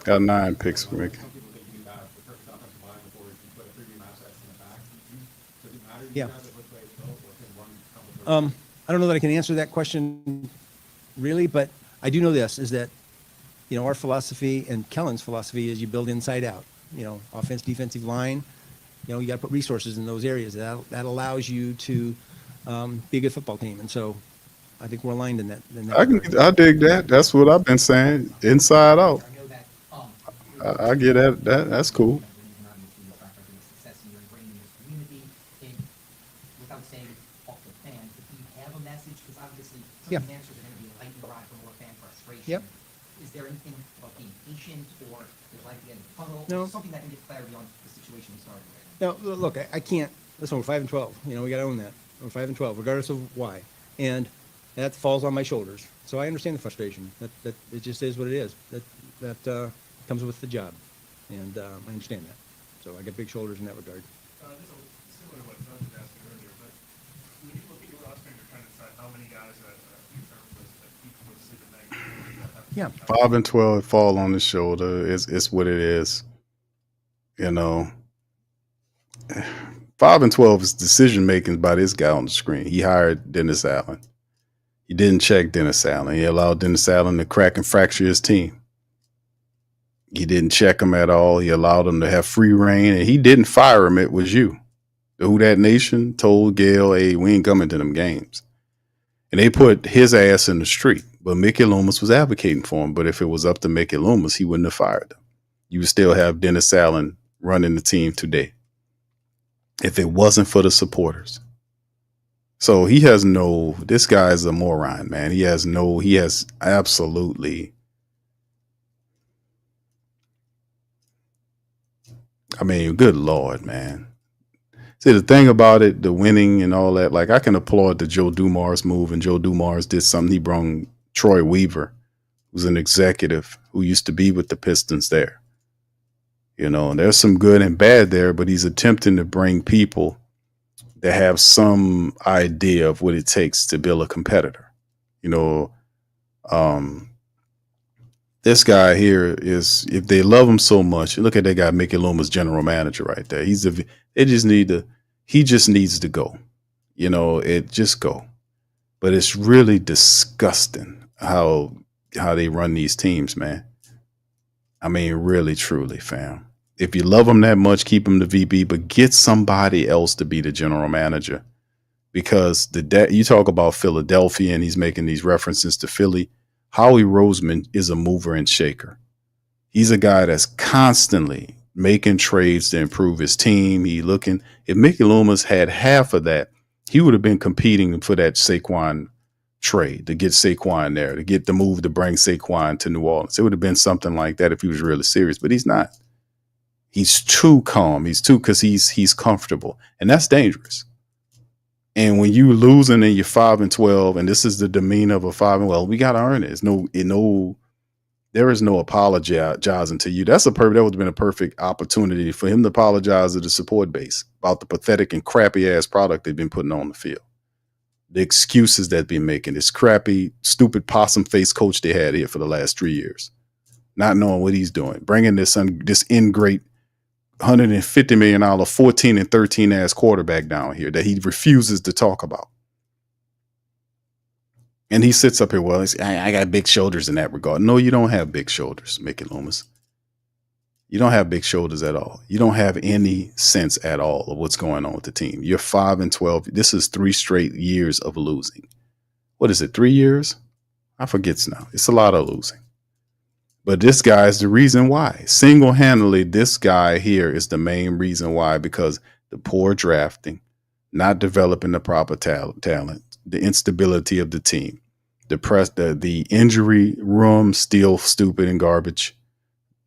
Got 9 picks for Mickey. Some people think you need the perfect offensive line before you put a premium assets in the back. Does it matter to you Yeah. guys at which way it goes, or can one come with I don't know that I can answer that question really, but I do know this, is that, you know, our philosophy and Kellen's philosophy is you build inside out. You know, offense, defensive line, you know, you got to put resources in those areas. That allows you to be a good football team. And so I think we're aligned in that. I dig that. That's what I've been saying. Inside out. I know that, I get that. That's cool. success in your bringing this community in, without saying off the fan, but do you have a message? Because obviously, some Yeah. of the answers are going to be a lightning rod for more fan frustration. Yep. Is there anything about being patient or is life the end of the tunnel? No. Something that can get clarity on the situation we started with. Now, look, I can't, listen, we're 5-12. You know, we got to own that. We're 5-12, regardless of why. And that falls on my shoulders. So I understand the frustration. That it just is what it is. That comes with the job. And I understand that. So I got big shoulders in that regard. This is similar to what Doug was asking earlier, but when you look at your roster and you're trying to decide how many guys are future that people would sleep at night. Yeah. 5 and 12 fall on his shoulder. It's what it is. You know, 5 and 12 is decision making by this guy on the screen. He hired Dennis Allen. He didn't check Dennis Allen. He allowed Dennis Allen to crack and fracture his team. He didn't check him at all. He allowed him to have free reign, and he didn't fire him. It was you. The Who Dat Nation told Gail, hey, we ain't coming to them games. And they put his ass in the street. But Mickey Loomis was advocating for him. But if it was up to Mickey Loomis, he wouldn't have fired him. You would still have Dennis Allen running the team today if it wasn't for the supporters. So he has no. This guy is a moron, man. He has no. He has absolutely. I mean, good Lord, man. See, the thing about it, the winning and all that, like I can applaud the Joe Dumars move, and Joe Dumars did something. He brought Troy Weaver, who's an executive who used to be with the Pistons there. You know, and there's some good and bad there, but he's attempting to bring people that have some idea of what it takes to build a competitor. You know, this guy here is, if they love him so much, look at that guy, Mickey Loomis, general manager right there. He just needs to go. You know, it just go. But it's really disgusting how they run these teams, man. I mean, really, truly, fam. If you love them that much, keep them the VP, but get somebody else to be the general manager. Because you talk about Philadelphia, and he's making these references to Philly. Howie Roseman is a mover and shaker. He's a guy that's constantly making trades to improve his team. If Mickey Loomis had half of that, he would have been competing for that Saquon trade, to get Saquon there, to get the move to bring Saquon to New Orleans. It would have been something like that if he was really serious, but he's not. He's too calm. Because he's comfortable, and that's dangerous. And when you losing and you're 5-12, and this is the demeanor of a 5-12, we got to earn it. There is no apologizing to you. That would have been a perfect opportunity for him to apologize to the support base about the pathetic and crappy ass product they've been putting on the field. The excuses that they've been making, this crappy, stupid possum face coach they had here for the last 3 years, not knowing what he's doing, bringing this ingrate $150 million, 14 and 13 ass quarterback down here that he refuses to talk about. And he sits up here, well, I got big shoulders in that regard. No, you don't have big shoulders, Mickey Loomis. You don't have big shoulders at all. You don't have any sense at all of what's going on with the team. You're 5-12. This is 3 straight years of losing. What is it, 3 years? I forget now. It's a lot of losing. But this guy is the reason why. Single-handedly, this guy here is the main reason why, because the poor drafting, not developing the proper talent, the instability of the team, the injury room still stupid and garbage,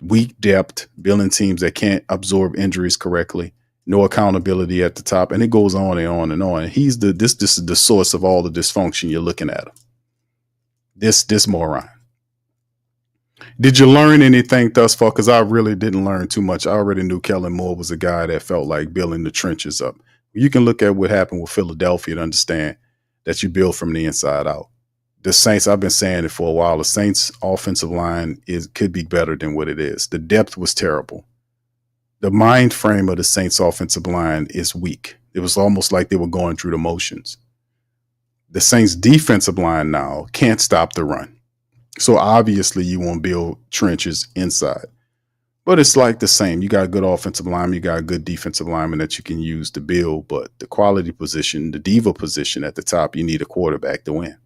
weak depth, building teams that can't absorb injuries correctly, no accountability at the top, and it goes on and on and on. And this is the source of all the dysfunction you're looking at him. This moron. Did you learn anything thus far? Because I really didn't learn too much. I already knew Kellen Moore was a guy that felt like building the trenches up. You can look at what happened with Philadelphia to understand that you build from the inside out. The Saints, I've been saying it for a while, the Saints offensive line could be better than what it is. The depth was terrible. The mind frame of the Saints offensive line is weak. It was almost like they were going through the motions. The Saints defensive line now can't stop the run. So obviously you won't build trenches inside. But it's like the same. You got a good offensive lineman, you got a good defensive lineman that you can use to build, but the quality position, the diva position at the top, you need a quarterback to win.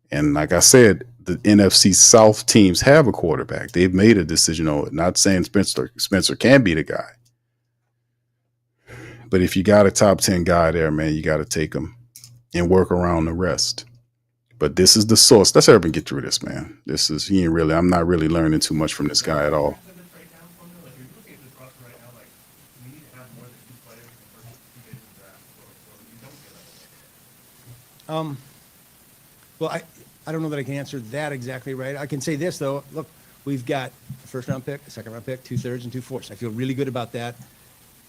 And like I said, the NFC South teams have a quarterback. They've made a decision on it. Not saying Spencer can be the guy. But if you got a top 10 guy there, man, you got to take him and work around the rest. But this is the source. Let's everyone get through this, man. I'm not really learning too much from this guy at all. Well, I don't know that I can answer that exactly right. I can say this, though. Look, we've got a first-round pick, a second-round pick, 2/3 and 2/4. I feel really good about that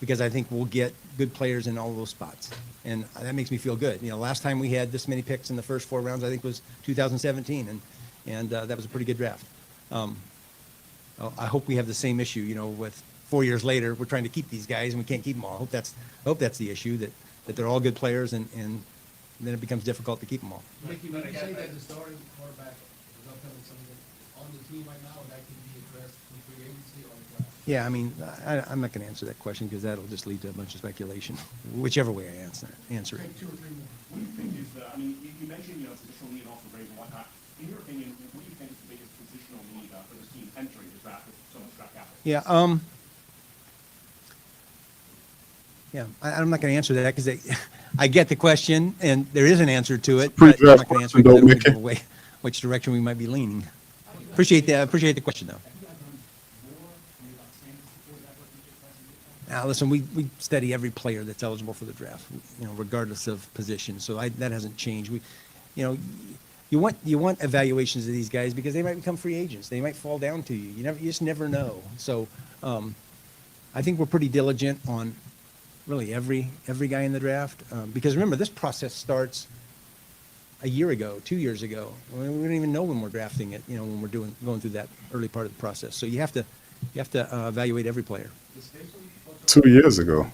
because I think we'll get good players in all of those spots. And that makes me feel good. Last time we had this many picks in the first 4 rounds, I think was 2017, and that was a pretty good draft. I hope we have the same issue, with 4 years later, we're trying to keep these guys and we can't keep them all. I hope that's the issue, that they're all good players and then it becomes difficult to keep them all. Mickey, would you say that the starting quarterback is upcoming something on the team right now that can be addressed in free agency or the draft? Yeah, I mean, I'm not going to answer that question because that'll just lead to a bunch of speculation, whichever way I answer it. Okay, 2 or 3 more. What do you think is you mentioned, traditional need off the Braves and whatnot. In your opinion, what do you think is the biggest positional need for this team entering the draft with so much draft capital? Yeah, I'm not going to answer that because I get the question, and there is an answer to it, but I'm not going to answer it because I don't want to give away which direction we might be leaning. Appreciate the question, though. Now, listen, we study every player that's eligible for the draft, regardless of position. So that hasn't changed. You want evaluations of these guys because they might become free agents. They might fall down to you. You just never know. So I think we're pretty diligent on really every guy in the draft because remember, this process starts a year ago, 2 years ago. We don't even know when we're drafting it. When we're going through that early part of the process. So you have to evaluate every player. 2 years ago.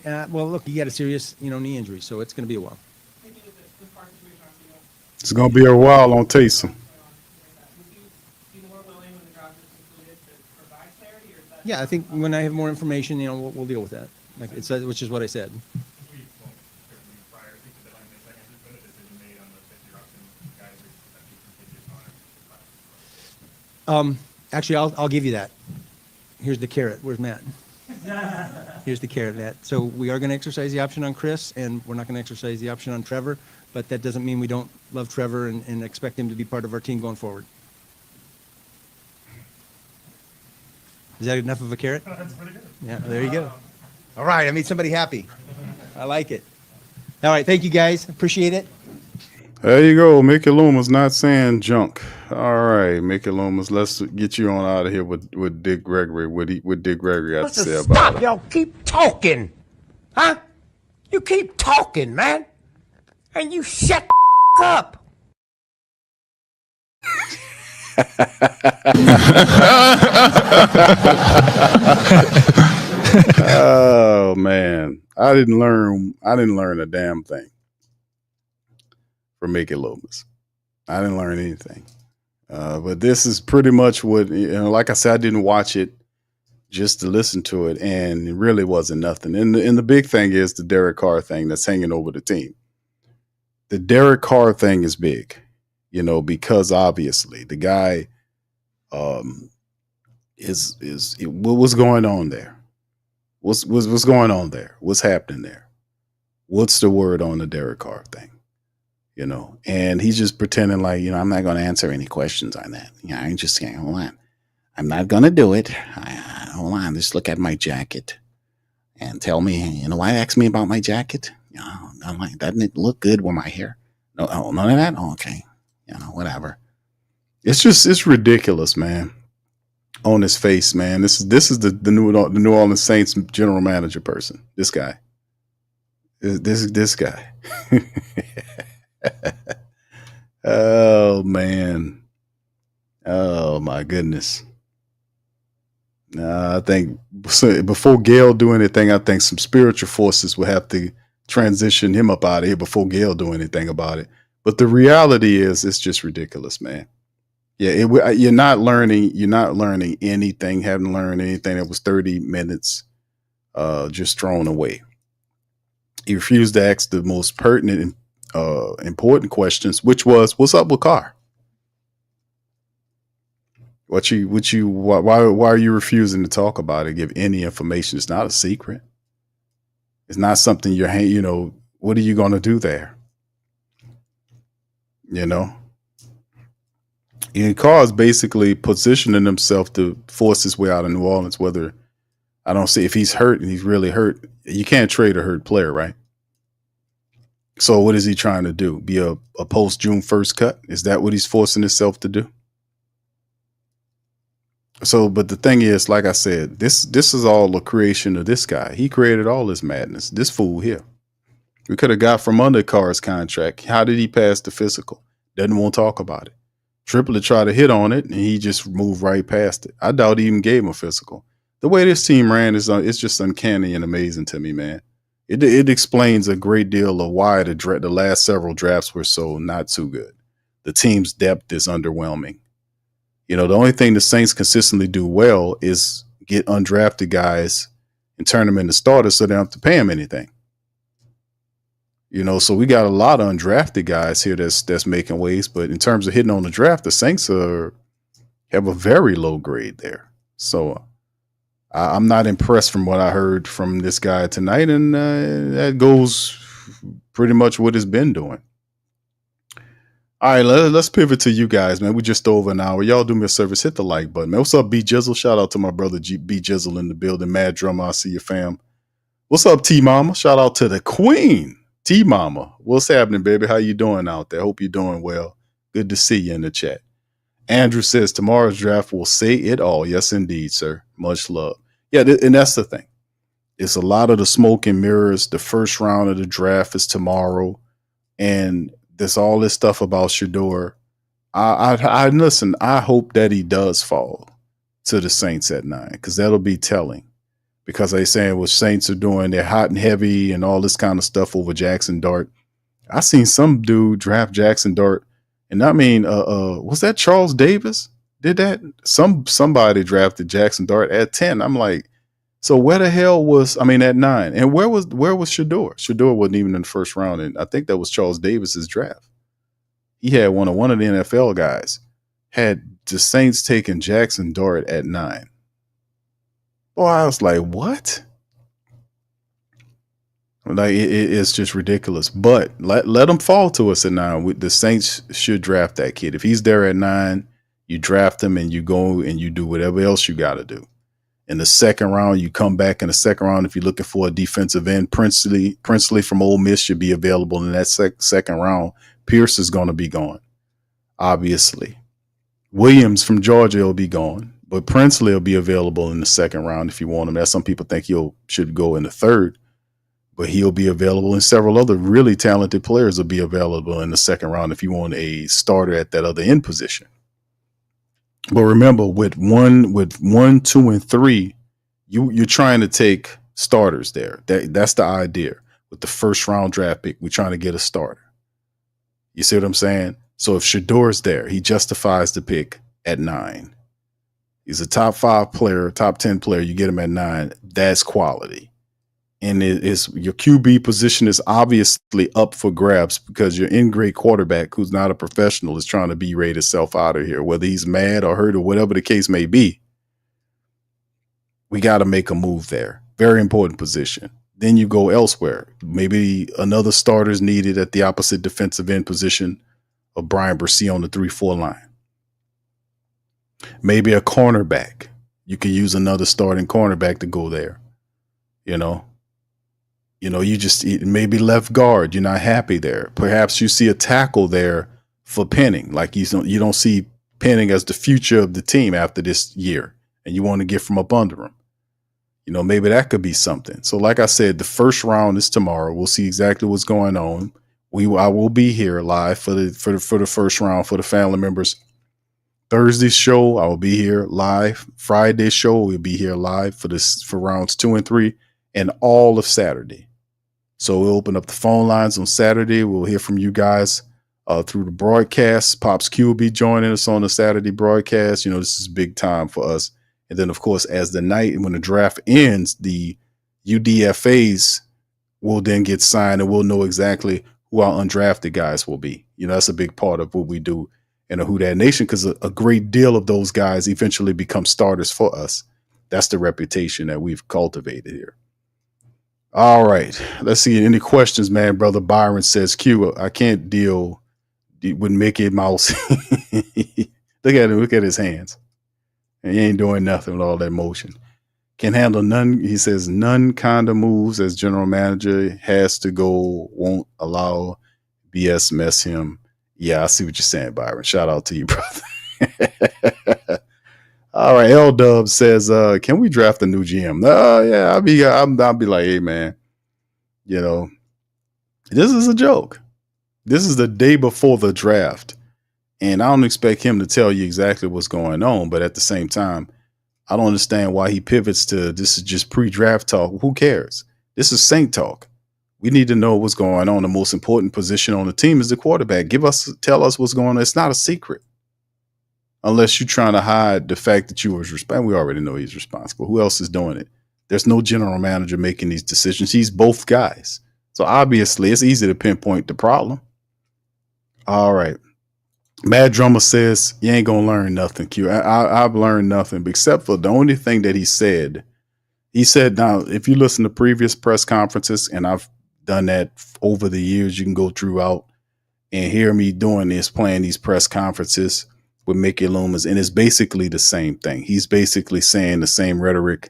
Well, look, he had a serious, knee injury, so it's going to be a while. It's going to be a while on Taysom. Yeah, I think when I have more information, we'll deal with that. Which is what I said. Actually, I'll give you that. Here's the carrot. Where's Matt? Here's the carrot, Matt. So we are going to exercise the option on Chris, and we're not going to exercise the option on Trevor. But that doesn't mean we don't love Trevor and expect him to be part of our team going forward. Is that enough of a carrot? That's pretty good. Yeah, there you go. All right, I made somebody happy. I like it. All right, thank you guys. Appreciate it. There you go. Mickey Loomis not saying junk. All right, Mickey Loomis, let's get you on out of here with Dick Gregory. What Dick Gregory got to say about Stop, it. y'all keep talking. Huh? You keep talking, man. And you shut the up. Oh man, I didn't learn a damn thing from Mickey Loomis. I didn't learn anything. But this is pretty much what, like I said, I didn't watch it just to listen to it, and it really wasn't nothing. And the big thing is the Derek Carr thing that's hanging over the team. The Derek Carr thing is big, because obviously the guy what's going on there? What's going on there? What's happening there? What's the word on the Derek Carr thing? And he's just pretending like, I'm not going to answer any questions on that. I'm just saying, hold on. I'm not going to do it. Hold on. Just look at my jacket and tell me, why ask me about my jacket? I'm like, doesn't it look good with my hair? No, none of that? Oh, okay. Whatever. It's ridiculous, man. On his face, man. This is the New Orleans Saints general manager person. This guy. This guy. Oh man. Oh my goodness. I think before Gail do anything, I think some spiritual forces will have to transition him up out of here before Gail do anything about it. But the reality is, it's just ridiculous, man. Yeah, you're not learning anything. Haven't learned anything. That was 30 minutes, just thrown away. He refused to ask the most pertinent and important questions, which was, "What's up with Carr? Why are you refusing to talk about it? Give any information? It's not a secret. It's not something what are you going to do there? And Carr is basically positioning himself to force his way out of New Orleans. Whether I don't see if he's hurt and he's really hurt, you can't trade a hurt player, right? So what is he trying to do? Be a post June 1st cut? Is that what he's forcing himself to do? So, but the thing is, like I said, this is all a creation of this guy. He created all this madness. This fool here. We could have got from under Carr's contract. How did he pass the physical? Doesn't want to talk about it. Triplett tried to hit on it, and he just moved right past it. I doubt he even gave him a physical. The way this team ran is it's just uncanny and amazing to me, man. It explains a great deal of why the last several drafts were so not too good. The team's depth is underwhelming. The only thing the Saints consistently do well is get undrafted guys and turn them into starters so they don't have to pay them anything. So we got a lot of undrafted guys here that's making waves, but in terms of hitting on the draft, the Saints have a very low grade there. So I'm not impressed from what I heard from this guy tonight, and that goes pretty much what it's been doing. All right, let's pivot to you guys, man. We just over an hour. Y'all do me a service, hit the like button, man. What's up, B Jizzle? Shout out to my brother B Jizzle in the building. Mad Drummer, I see you, fam. What's up, T Mama? Shout out to the Queen, T Mama. What's happening, baby? How you doing out there? Hope you're doing well. Good to see you in the chat. Andrew says tomorrow's draft will say it all. Yes, indeed, sir. Much love. Yeah, and that's the thing. It's a lot of the smoke and mirrors. The first round of the draft is tomorrow, and there's all this stuff about Shador. I listen. I hope that he does fall to the Saints at 9 because that'll be telling. Because they saying what Saints are doing, they're hot and heavy and all this kind of stuff over Jackson Dart. I seen some dude draft Jackson Dart, and I mean, was that Charles Davis? Did that? Somebody drafted Jackson Dart at 10. I'm like, so where the hell was? I mean, at 9, and where was Shador? Shador wasn't even in the first round, and I think that was Charles Davis's draft. He had one of the NFL guys had the Saints taking Jackson Dart at 9. Boy, I was like, what? Like it's just ridiculous. But let him fall to us at 9. The Saints should draft that kid. If he's there at 9, you draft him and you go and you do whatever else you got to do. In the second round, you come back in the second round if you're looking for a defensive end. Princely from Ole Miss should be available in that second round. Pierce is going to be gone, obviously. Williams from Georgia will be gone, but Princely will be available in the second round if you want him. That's some people think should go in the third, but he'll be available, and several other really talented players will be available in the second round if you want a starter at that other end position. But remember, with 1, 2, and 3, you're trying to take starters there. That's the idea. With the first round draft pick, we're trying to get a starter. You see what I'm saying? So if Shador's there, he justifies the pick at 9. He's a top 5 player, top 10 player. You get him at 9. That's quality. And your QB position is obviously up for grabs because your in-grade quarterback, who's not a professional, is trying to berate himself out of here, whether he's mad or hurt or whatever the case may be. We got to make a move there. Very important position. Then you go elsewhere. Maybe another starter is needed at the opposite defensive end position of Brian Bresee on the 3-4 line. Maybe a cornerback. You can use another starting cornerback to go there. You just maybe left guard. You're not happy there. Perhaps you see a tackle there for Penning. Like you don't see Penning as the future of the team after this year, and you want to get from up under him. Maybe that could be something. So, like I said, the first round is tomorrow. We'll see exactly what's going on. I will be here live for the first round for the family members. Thursday's show, I will be here live. Friday's show, we'll be here live for rounds 2 and 3, and all of Saturday. So we'll open up the phone lines on Saturday. We'll hear from you guys through the broadcast. Pops Q will be joining us on the Saturday broadcast. This is big time for us. And then, of course, as the night when the draft ends, the UDFAs will then get signed, and we'll know exactly who our undrafted guys will be. That's a big part of what we do in a Who Dat Nation, because a great deal of those guys eventually become starters for us. That's the reputation that we've cultivated here. All right. Let's see. Any questions, man? Brother Byron says, Q, I can't deal with Mickey Mouse. Look at him. Look at his hands. And he ain't doing nothing with all that motion. Can handle none. He says none kind of moves as general manager. Has to go. Won't allow BS mess him. Yeah, I see what you're saying, Byron. Shout out to you, brother. All right. L Dub says, can we draft a new GM? Yeah, I'll be like, hey man, this is a joke. This is the day before the draft. And I don't expect him to tell you exactly what's going on, but at the same time, I don't understand why he pivots to this is just pre-draft talk. Who cares? This is Saint talk. We need to know what's going on. The most important position on the team is the quarterback. Tell us what's going on. It's not a secret. Unless you're trying to hide the fact that you was responsible. We already know he's responsible. Who else is doing it? There's no general manager making these decisions. He's both guys. So obviously it's easy to pinpoint the problem. All right. Mad Drummer says, you ain't going to learn nothing, Q. I've learned nothing except for the only thing that he said He said, now, if you listen to previous press conferences, and I've done that over the years, you can go throughout and hear me doing this, playing these press conferences with Mickey Loomis, and it's basically the same thing. He's basically saying the same rhetoric.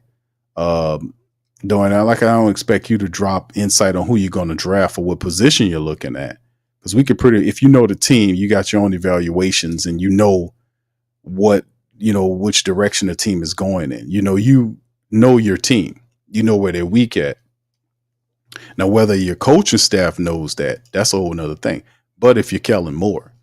Doing that, like I don't expect you to drop insight on who you're going to draft or what position you're looking at, because we could if you know the team, you got your own evaluations, and you know which direction the team is going in. You know your team. You know where they're weak at. Now, whether your coaching staff knows that's a whole nother thing. But if you're Kellen Moore,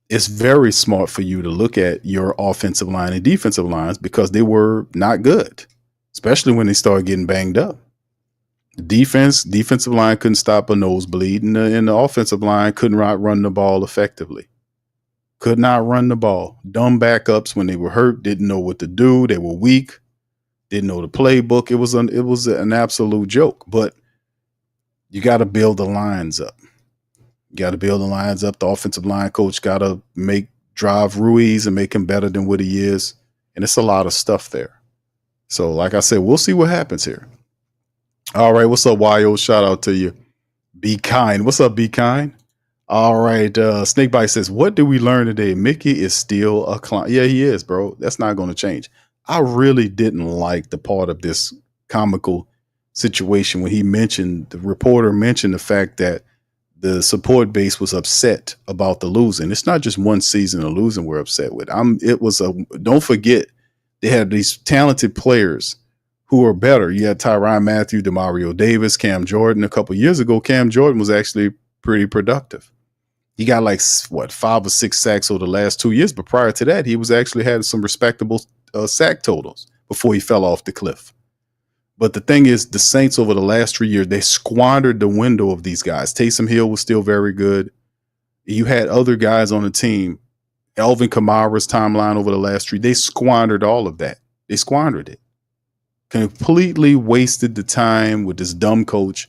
it's very smart for you to look at your offensive line and defensive lines, because they were not good, especially when they started getting banged up. The defensive line couldn't stop a nosebleed, and the offensive line couldn't run the ball effectively. Could not run the ball. Dumb backups when they were hurt, didn't know what to do. They were weak, didn't know the playbook. It was an absolute joke. But you got to build the lines up. The offensive line coach got to drive Ruiz and make him better than what he is. And it's a lot of stuff there. So, like I said, we'll see what happens here. All right. What's up, YO? Shout out to you. Be kind. What's up, Be kind? All right. Snakebite says, what did we learn today? Mickey is still a clown. Yeah, he is, bro. That's not going to change. I really didn't like the part of this comical situation when the reporter mentioned the fact that the support base was upset about the losing. It's not just one season of losing we're upset with. Don't forget, they had these talented players who are better. You had Tyrann Mathieu, Demario Davis, Cam Jordan. A couple years ago, Cam Jordan was actually pretty productive. He got 5 or 6 sacks over the last 2 years, but prior to that, he was actually had some respectable sack totals before he fell off the cliff. But the thing is, the Saints over the last 3 years, they squandered the window of these guys. Taysom Hill was still very good. You had other guys on the team. Alvin Kamara's timeline over the last 3, they squandered all of that. They squandered it. Completely wasted the time with this dumb coach,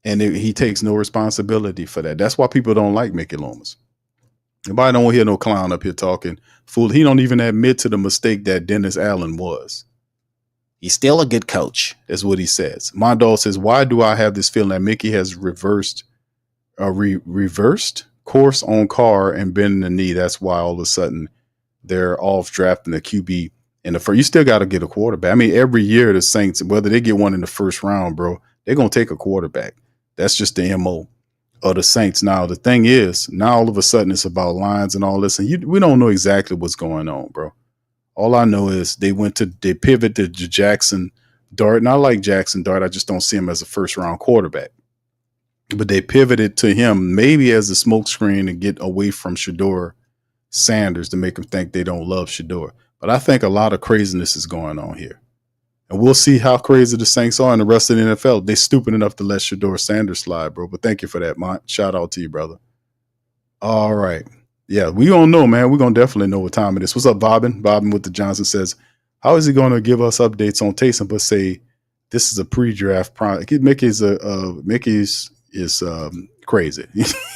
and he takes no responsibility for that. That's why people don't like Mickey Loomis. Nobody don't hear no clown up here talking fool. He don't even admit to the mistake that Dennis Allen was. He's still a good coach, is what he says. Mondal says, why do I have this feeling that Mickey has reversed course on Carr and bending the knee? That's why all of a sudden they're off drafting the QB in the first. You still got to get a quarterback. I mean, every year the Saints, whether they get one in the first round, bro, they're going to take a quarterback. That's just the MO of the Saints. Now, the thing is, now all of a sudden it's about lines and all this, and we don't know exactly what's going on, bro. All I know is they pivoted to Jackson Dart, and I like Jackson Dart. I just don't see him as a first-round quarterback. But they pivoted to him maybe as a smokescreen to get away from Shedeur Sanders to make him think they don't love Shedeur. But I think a lot of craziness is going on here. And we'll see how crazy the Saints are in the rest of the NFL. They're stupid enough to let Shedeur Sanders slide, bro. But thank you for that, Mont. Shout out to you, brother. All right. Yeah, we don't know, man. We're going to definitely know what time it is. What's up, Bobbin? Bobbin with the Johnson says, how is he going to give us updates on Taysom but say this is a pre-draft product? Mickey's is crazy.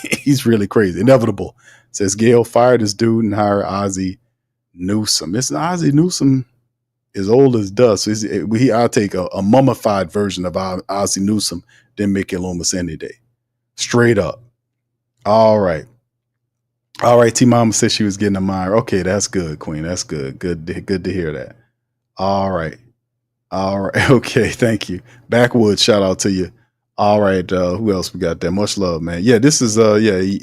He's really crazy. Inevitable. Says Gail fired this dude and hired Ozzie Newsome. It's Ozzie Newsome is old as dust. I'll take a mummified version of Ozzie Newsome than Mickey Loomis any day. Straight up. All right. All right, T-Mama said she was getting a mire. Okay, that's good, Queen. That's good. Good to hear that. All right. Okay, thank you. Backwoods, shout out to you. All right, who else we got there? Much love, man. Yeah, this is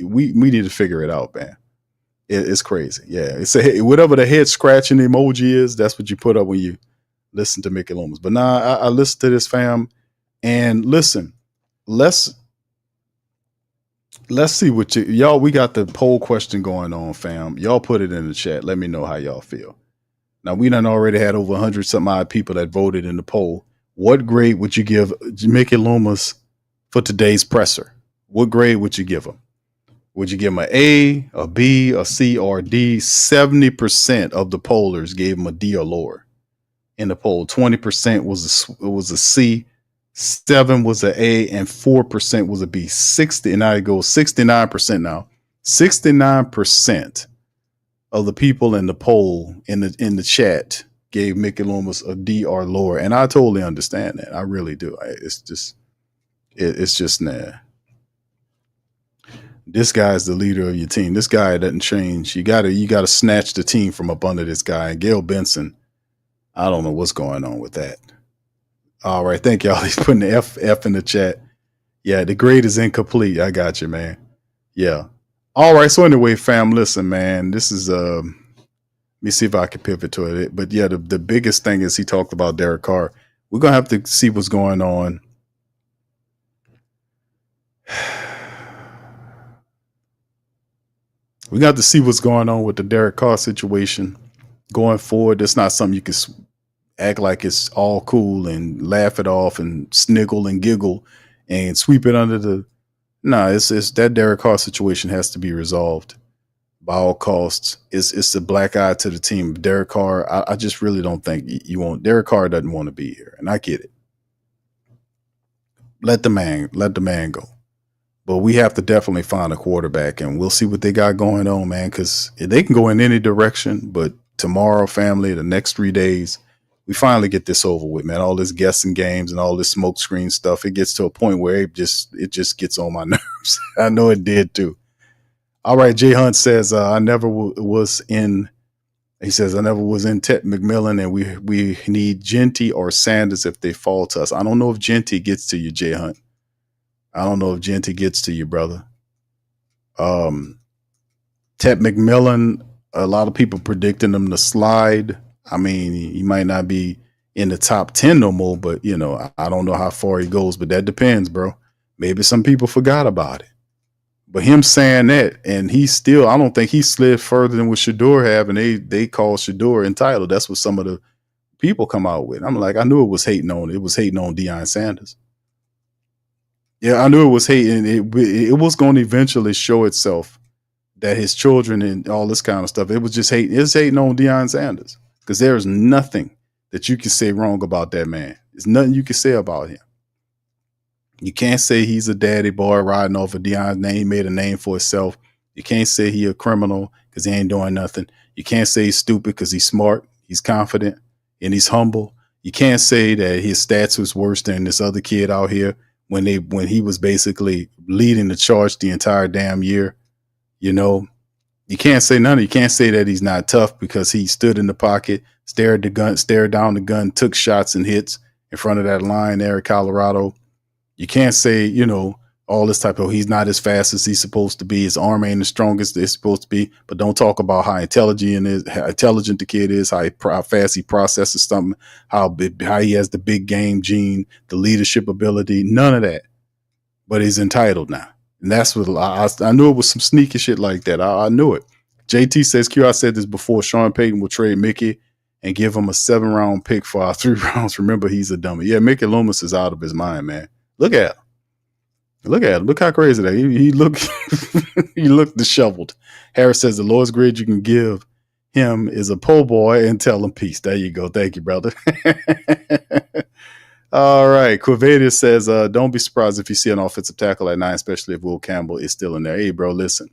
we need to figure it out, man. It's crazy. Yeah, it's whatever the head scratching emoji is, that's what you put up when you listen to Mickey Loomis. But now I listen to this, fam, and listen, let's see what y'all, we got the poll question going on, fam. Y'all put it in the chat. Let me know how y'all feel. Now, we done already had over 100 some odd people that voted in the poll. What grade would you give Mickey Loomis for today's presser? What grade would you give him? Would you give him an A, a B, a C, or a D? 70% of the pollers gave him a D or lower in the poll. 20% was a C, 7 was an A, and 4% was a B. 60, and now it goes 69% now. 69% of the people in the poll in the chat gave Mickey Loomis a D or lower, and I totally understand that. I really do. It's just nah. This guy's the leader of your team. This guy doesn't change. You gotta snatch the team from up under this guy. And Gail Benson, I don't know what's going on with that. All right, thank y'all. He's putting the F in the chat. Yeah, the grade is incomplete. I got you, man. Yeah. All right. So anyway, fam, listen, man. This is let me see if I can pivot to it. But yeah, the biggest thing is he talked about Derek Carr. We're gonna have to see what's going on. We got to see what's going on with the Derek Carr situation going forward. It's not something you can act like it's all cool and laugh it off and sniggle and giggle and sweep it under the. No, it's that Derek Carr situation has to be resolved by all costs. It's a black eye to the team. Derek Carr, I just really don't think you want. Derek Carr doesn't want to be here, and I get it. Let the man go. But we have to definitely find a quarterback, and we'll see what they got going on, man, because they can go in any direction. But tomorrow, family, the next 3 days, we finally get this over with, man. All this guessing games and all this smoke screen stuff, it gets to a point where it just gets on my nerves. I know it did too. All right, Jay Hunt says, I never was in Ted McMillan, and we need Genty or Sanders if they fall to us. I don't know if Genty gets to you, Jay Hunt. I don't know if Genty gets to you, brother. Ted McMillan, a lot of people predicting him to slide. I mean, he might not be in the top 10 no more, but I don't know how far he goes, but that depends, bro. Maybe some people forgot about it. But him saying that, and I don't think he slid further than what Shador have, and they call Shador entitled. That's what some of the people come out with. I'm like, I knew it was hating on Deion Sanders. Yeah, I knew it was hating. It was going to eventually show itself that his children and all this kind of stuff, it was just hating. It's hating on Deion Sanders because there's nothing that you can say wrong about that man. There's nothing you can say about him. You can't say he's a daddy boy riding off of Deion's name. He made a name for himself. You can't say he a criminal because he ain't doing nothing. You can't say he's stupid because he's smart, he's confident, and he's humble. You can't say that his stats was worse than this other kid out here when he was basically leading the charge the entire damn year. You can't say none. You can't say that he's not tough because he stood in the pocket, stared down the gun, took shots and hits in front of that line there at Colorado. You can't say, all this type of, he's not as fast as he's supposed to be. His arm ain't as strong as it's supposed to be, but don't talk about how intelligent the kid is, how fast he processes something, how he has the big game gene, the leadership ability, none of that. But he's entitled now. And that's what I knew it was some sneaky shit like that. I knew it. JT says, Q, I said this before, Sean Payton will trade Mickey and give him a 7-round pick for our 3 rounds. Remember, he's a dummy. Yeah, Mickey Loomis is out of his mind, man. Look at him. Look how crazy that he looked. He looked disheveled. Harris says the lowest grade you can give him is a po' boy and tell him peace. There you go. Thank you, brother. All right. Quavadia says, don't be surprised if you see an offensive tackle at 9, especially if Will Campbell is still in there. Hey, bro, listen.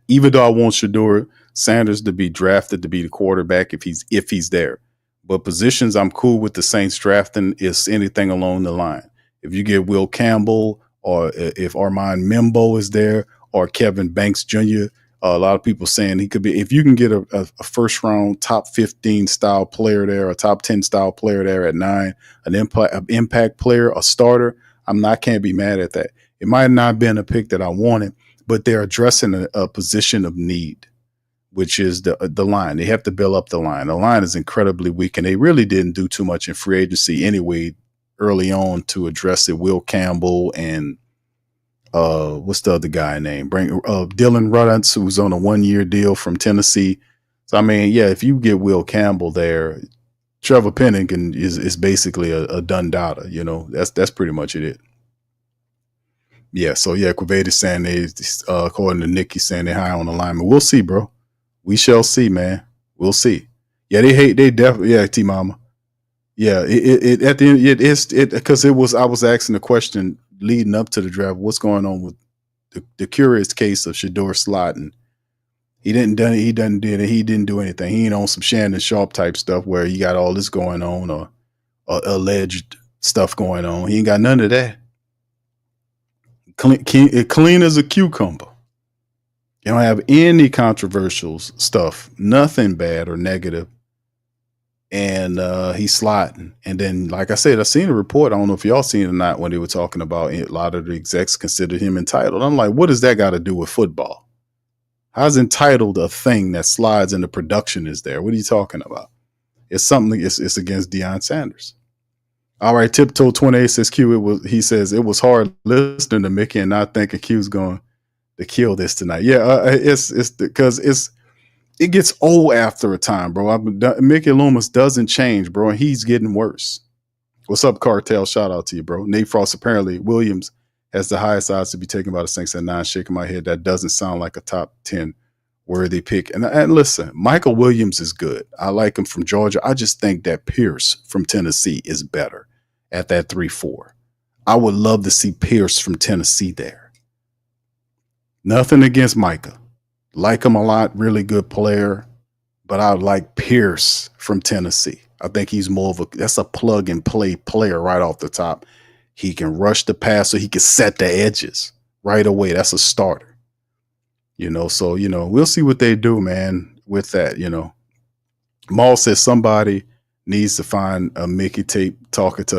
Even though I want Shador Sanders to be drafted to be the quarterback if he's there, but positions I'm cool with the Saints drafting is anything along the line. If you get Will Campbell or if Armand Membo is there or Kevin Banks Jr., a lot of people saying he could be, if you can get a first round top 15 style player there, a top 10 style player there at 9, an impact player, a starter, can't be mad at that. It might not have been a pick that I wanted, but they're addressing a position of need, which is the line. They have to build up the line. The line is incredibly weak, and they really didn't do too much in free agency anyway early on to address it. Will Campbell and what's the other guy name? Dylan Rudance, who's on a 1-year deal from Tennessee. So, I mean, yeah, if you get Will Campbell there, Trevor Penning is basically a done data. That's pretty much it. Yeah, so yeah, Quavadia saying according to Nick, he's saying they're high on alignment. We'll see, bro. We shall see, man. We'll see. Yeah, they definitely, yeah, T-Mama. Yeah, it at the end, because I was asking the question leading up to the draft, what's going on with the curious case of Shador sliding, He didn't do anything. He ain't on some Shannon Sharp type stuff where you got all this going on or alleged stuff going on. He ain't got none of that. Clean as a cucumber. You don't have any controversial stuff, nothing bad or negative. And he's sliding. And then, like I said, I seen a report. I don't know if y'all seen it or not when they were talking about it. A lot of the execs considered him entitled. I'm like, what does that got to do with football? How's entitled a thing that slides and the production is there? What are you talking about? It's something. It's against Deion Sanders. All right, Tiptoe 28 says Q. He says it was hard listening to Mickey and not thinking Q's going to kill this tonight. Yeah, it's because it gets old after a time, bro. Mickey Loomis doesn't change, bro, and he's getting worse. What's up, Cartel? Shout out to you, bro. Nate Frost. Apparently, Williams has the highest odds to be taken by the Saints at 9. Shaking my head. That doesn't sound like a top 10 worthy pick. And listen, Michael Williams is good. I like him from Georgia. I just think that Pierce from Tennessee is better at that 3-4. I would love to see Pierce from Tennessee there. Nothing against Micah. Like him a lot, really good player, but I like Pierce from Tennessee. I think he's more of that's a plug and play player right off the top. He can rush the pass, so he can set the edges right away. That's a starter. So we'll see what they do, man, with that. Maul says somebody needs to find a Mickey tape talking to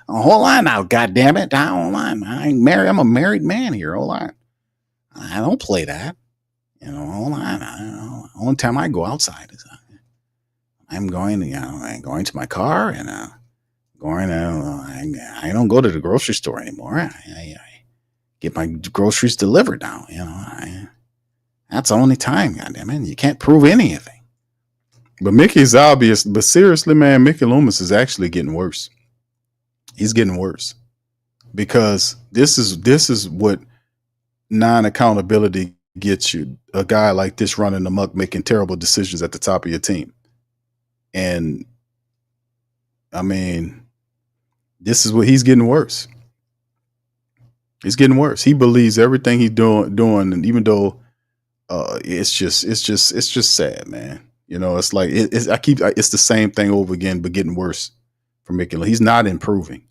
hold on now, goddammit. Hold on. I'm a married man here. Hold on. I don't play that. Hold on. Only time I go outside is I'm going to my car and I don't go to the grocery store anymore. I get my groceries delivered now. That's the only time, goddammit. You can't prove anything. But Mickey's obvious. But seriously, man, Mickey Loomis is actually getting worse. He's getting worse because this is what non-accountability gets you. A guy like this running amok, making terrible decisions at the top of your team. And I mean, this is what he's getting worse. He's getting worse. He believes everything he's doing, and even though it's just sad, man. It's like it's the same thing over again, but getting worse for Mickey. He's not improving.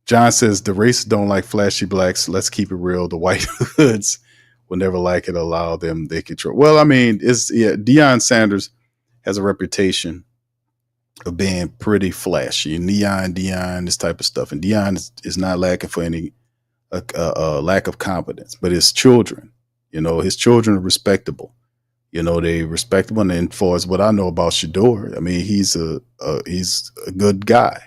John says the racists don't like flashy blacks. Let's keep it real. The white hoods will never like it. Allow them. They control. Well, I mean, Deion Sanders has a reputation of being pretty flashy, neon, this type of stuff. And Deion is not lacking for any lack of competence, but his children, his children are respectable. They respectable. And as far as what I know about Shador, I mean, he's a good guy.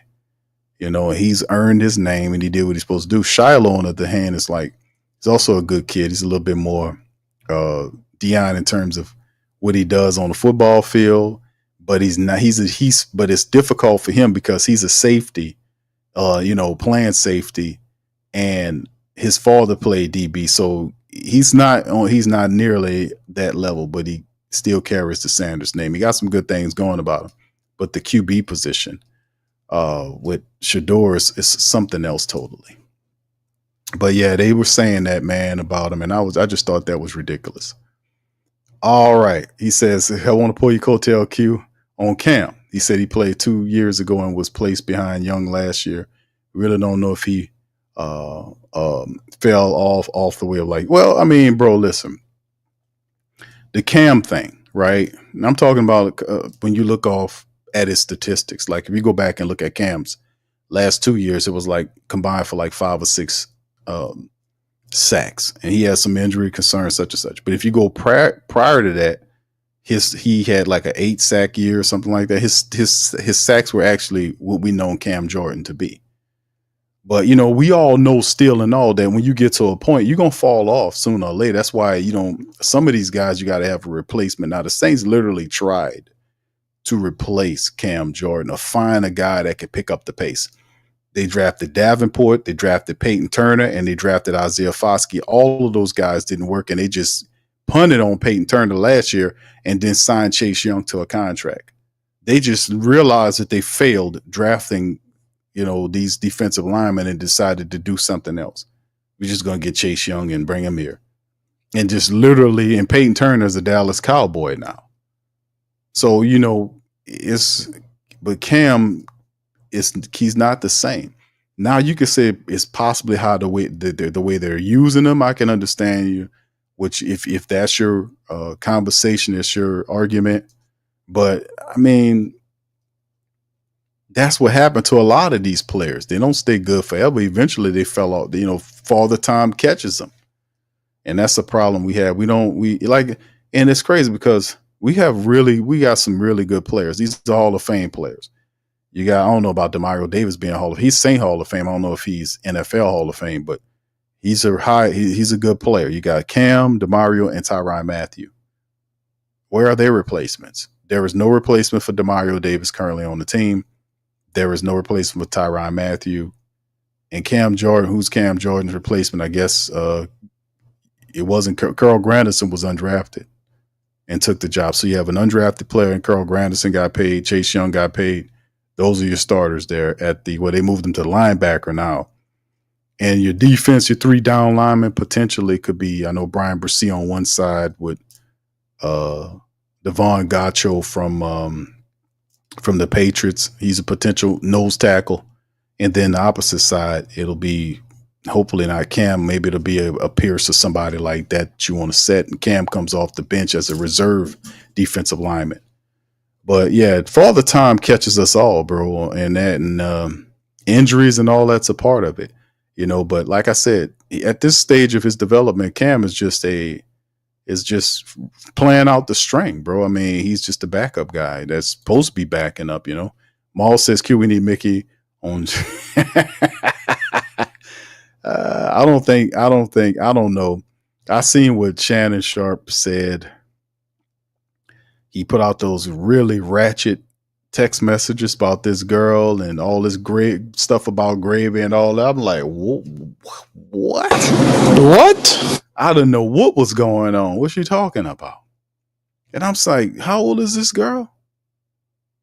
He's earned his name and he did what he's supposed to do. Shiloh, on the other hand, is like, he's also a good kid. He's a little bit more Deion in terms of what he does on the football field, but but it's difficult for him because he's a safety, playing safety, and his father played DB. So he's not nearly that level, but he still carries the Sanders name. He got some good things going about him, but the QB position, with Shador is something else totally. But yeah, they were saying that, man, about him, and I just thought that was ridiculous. All right, he says, I want to pull your coattail, Q, on Cam. He said he played 2 years ago and was placed behind Young last year. Really don't know if he fell off the way of well, I mean, bro, listen, the Cam thing, right? And I'm talking about when you look off at his statistics. Like if you go back and look at Cam's last 2 years, it was like combined for like 5 or 6 sacks, and he has some injury concerns such and such. But if you go prior to that, he had like an 8 sack year or something like that. His sacks were actually what we know Cam Jordan to be. But we all know still and all that when you get to a point, you're gonna fall off sooner or later. That's why some of these guys you got to have a replacement. Now the Saints literally tried to replace Cam Jordan or find a guy that could pick up the pace. They drafted Davenport, they drafted Peyton Turner, and they drafted Isaiah Foskey. All of those guys didn't work, and they just punted on Peyton Turner last year and then signed Chase Young to a contract. They just realized that they failed drafting, these defensive linemen and decided to do something else. We're just going to get Chase Young and bring him here. and just literally, and Peyton Turner's a Dallas Cowboy now. So, but Cam he's not the same. Now you could say it's possibly how the way they're using him. I can understand you, which if that's your conversation, it's your argument. But I mean, that's what happened to a lot of these players. They don't stay good forever. Eventually they fell off, Father Time catches them. And that's the problem we have. And it's crazy because we got some really good players. These are Hall of Fame players. I don't know about Demario Davis being he's Saint Hall of Fame. I don't know if he's NFL Hall of Fame, but he's a good player. You got Cam, Demario, and Tyrann Mathieu. Where are their replacements? There is no replacement for Demario Davis currently on the team. There is no replacement for Tyrann Mathieu. And Cam Jordan, who's Cam Jordan's replacement? I guess it wasn't Carl Granderson was undrafted and took the job. So you have an undrafted player, and Carl Granderson got paid. Chase Young got paid. Those are your starters there they moved them to the linebacker now. And your defense, your 3 down linemen potentially could be, I know Brian Bresee on one side with Devon Gacho from the Patriots. He's a potential nose tackle. And then the opposite side, it'll be hopefully not Cam. Maybe it'll be a Pierce or somebody like that you want to set. And Cam comes off the bench as a reserve defensive lineman. But yeah, Father Time catches us all, bro. And injuries and all that's a part of it, But like I said, at this stage of his development, Cam is just playing out the string, bro. I mean, he's just a backup guy that's supposed to be backing up, Maul says, Q, we need Mickey on. I don't know. I seen what Shannon Sharp said. He put out those really ratchet text messages about this girl and all this great stuff about gravy and all that. I'm like, what? What? I didn't know what was going on. What's she talking about? And I'm like, how old is this girl?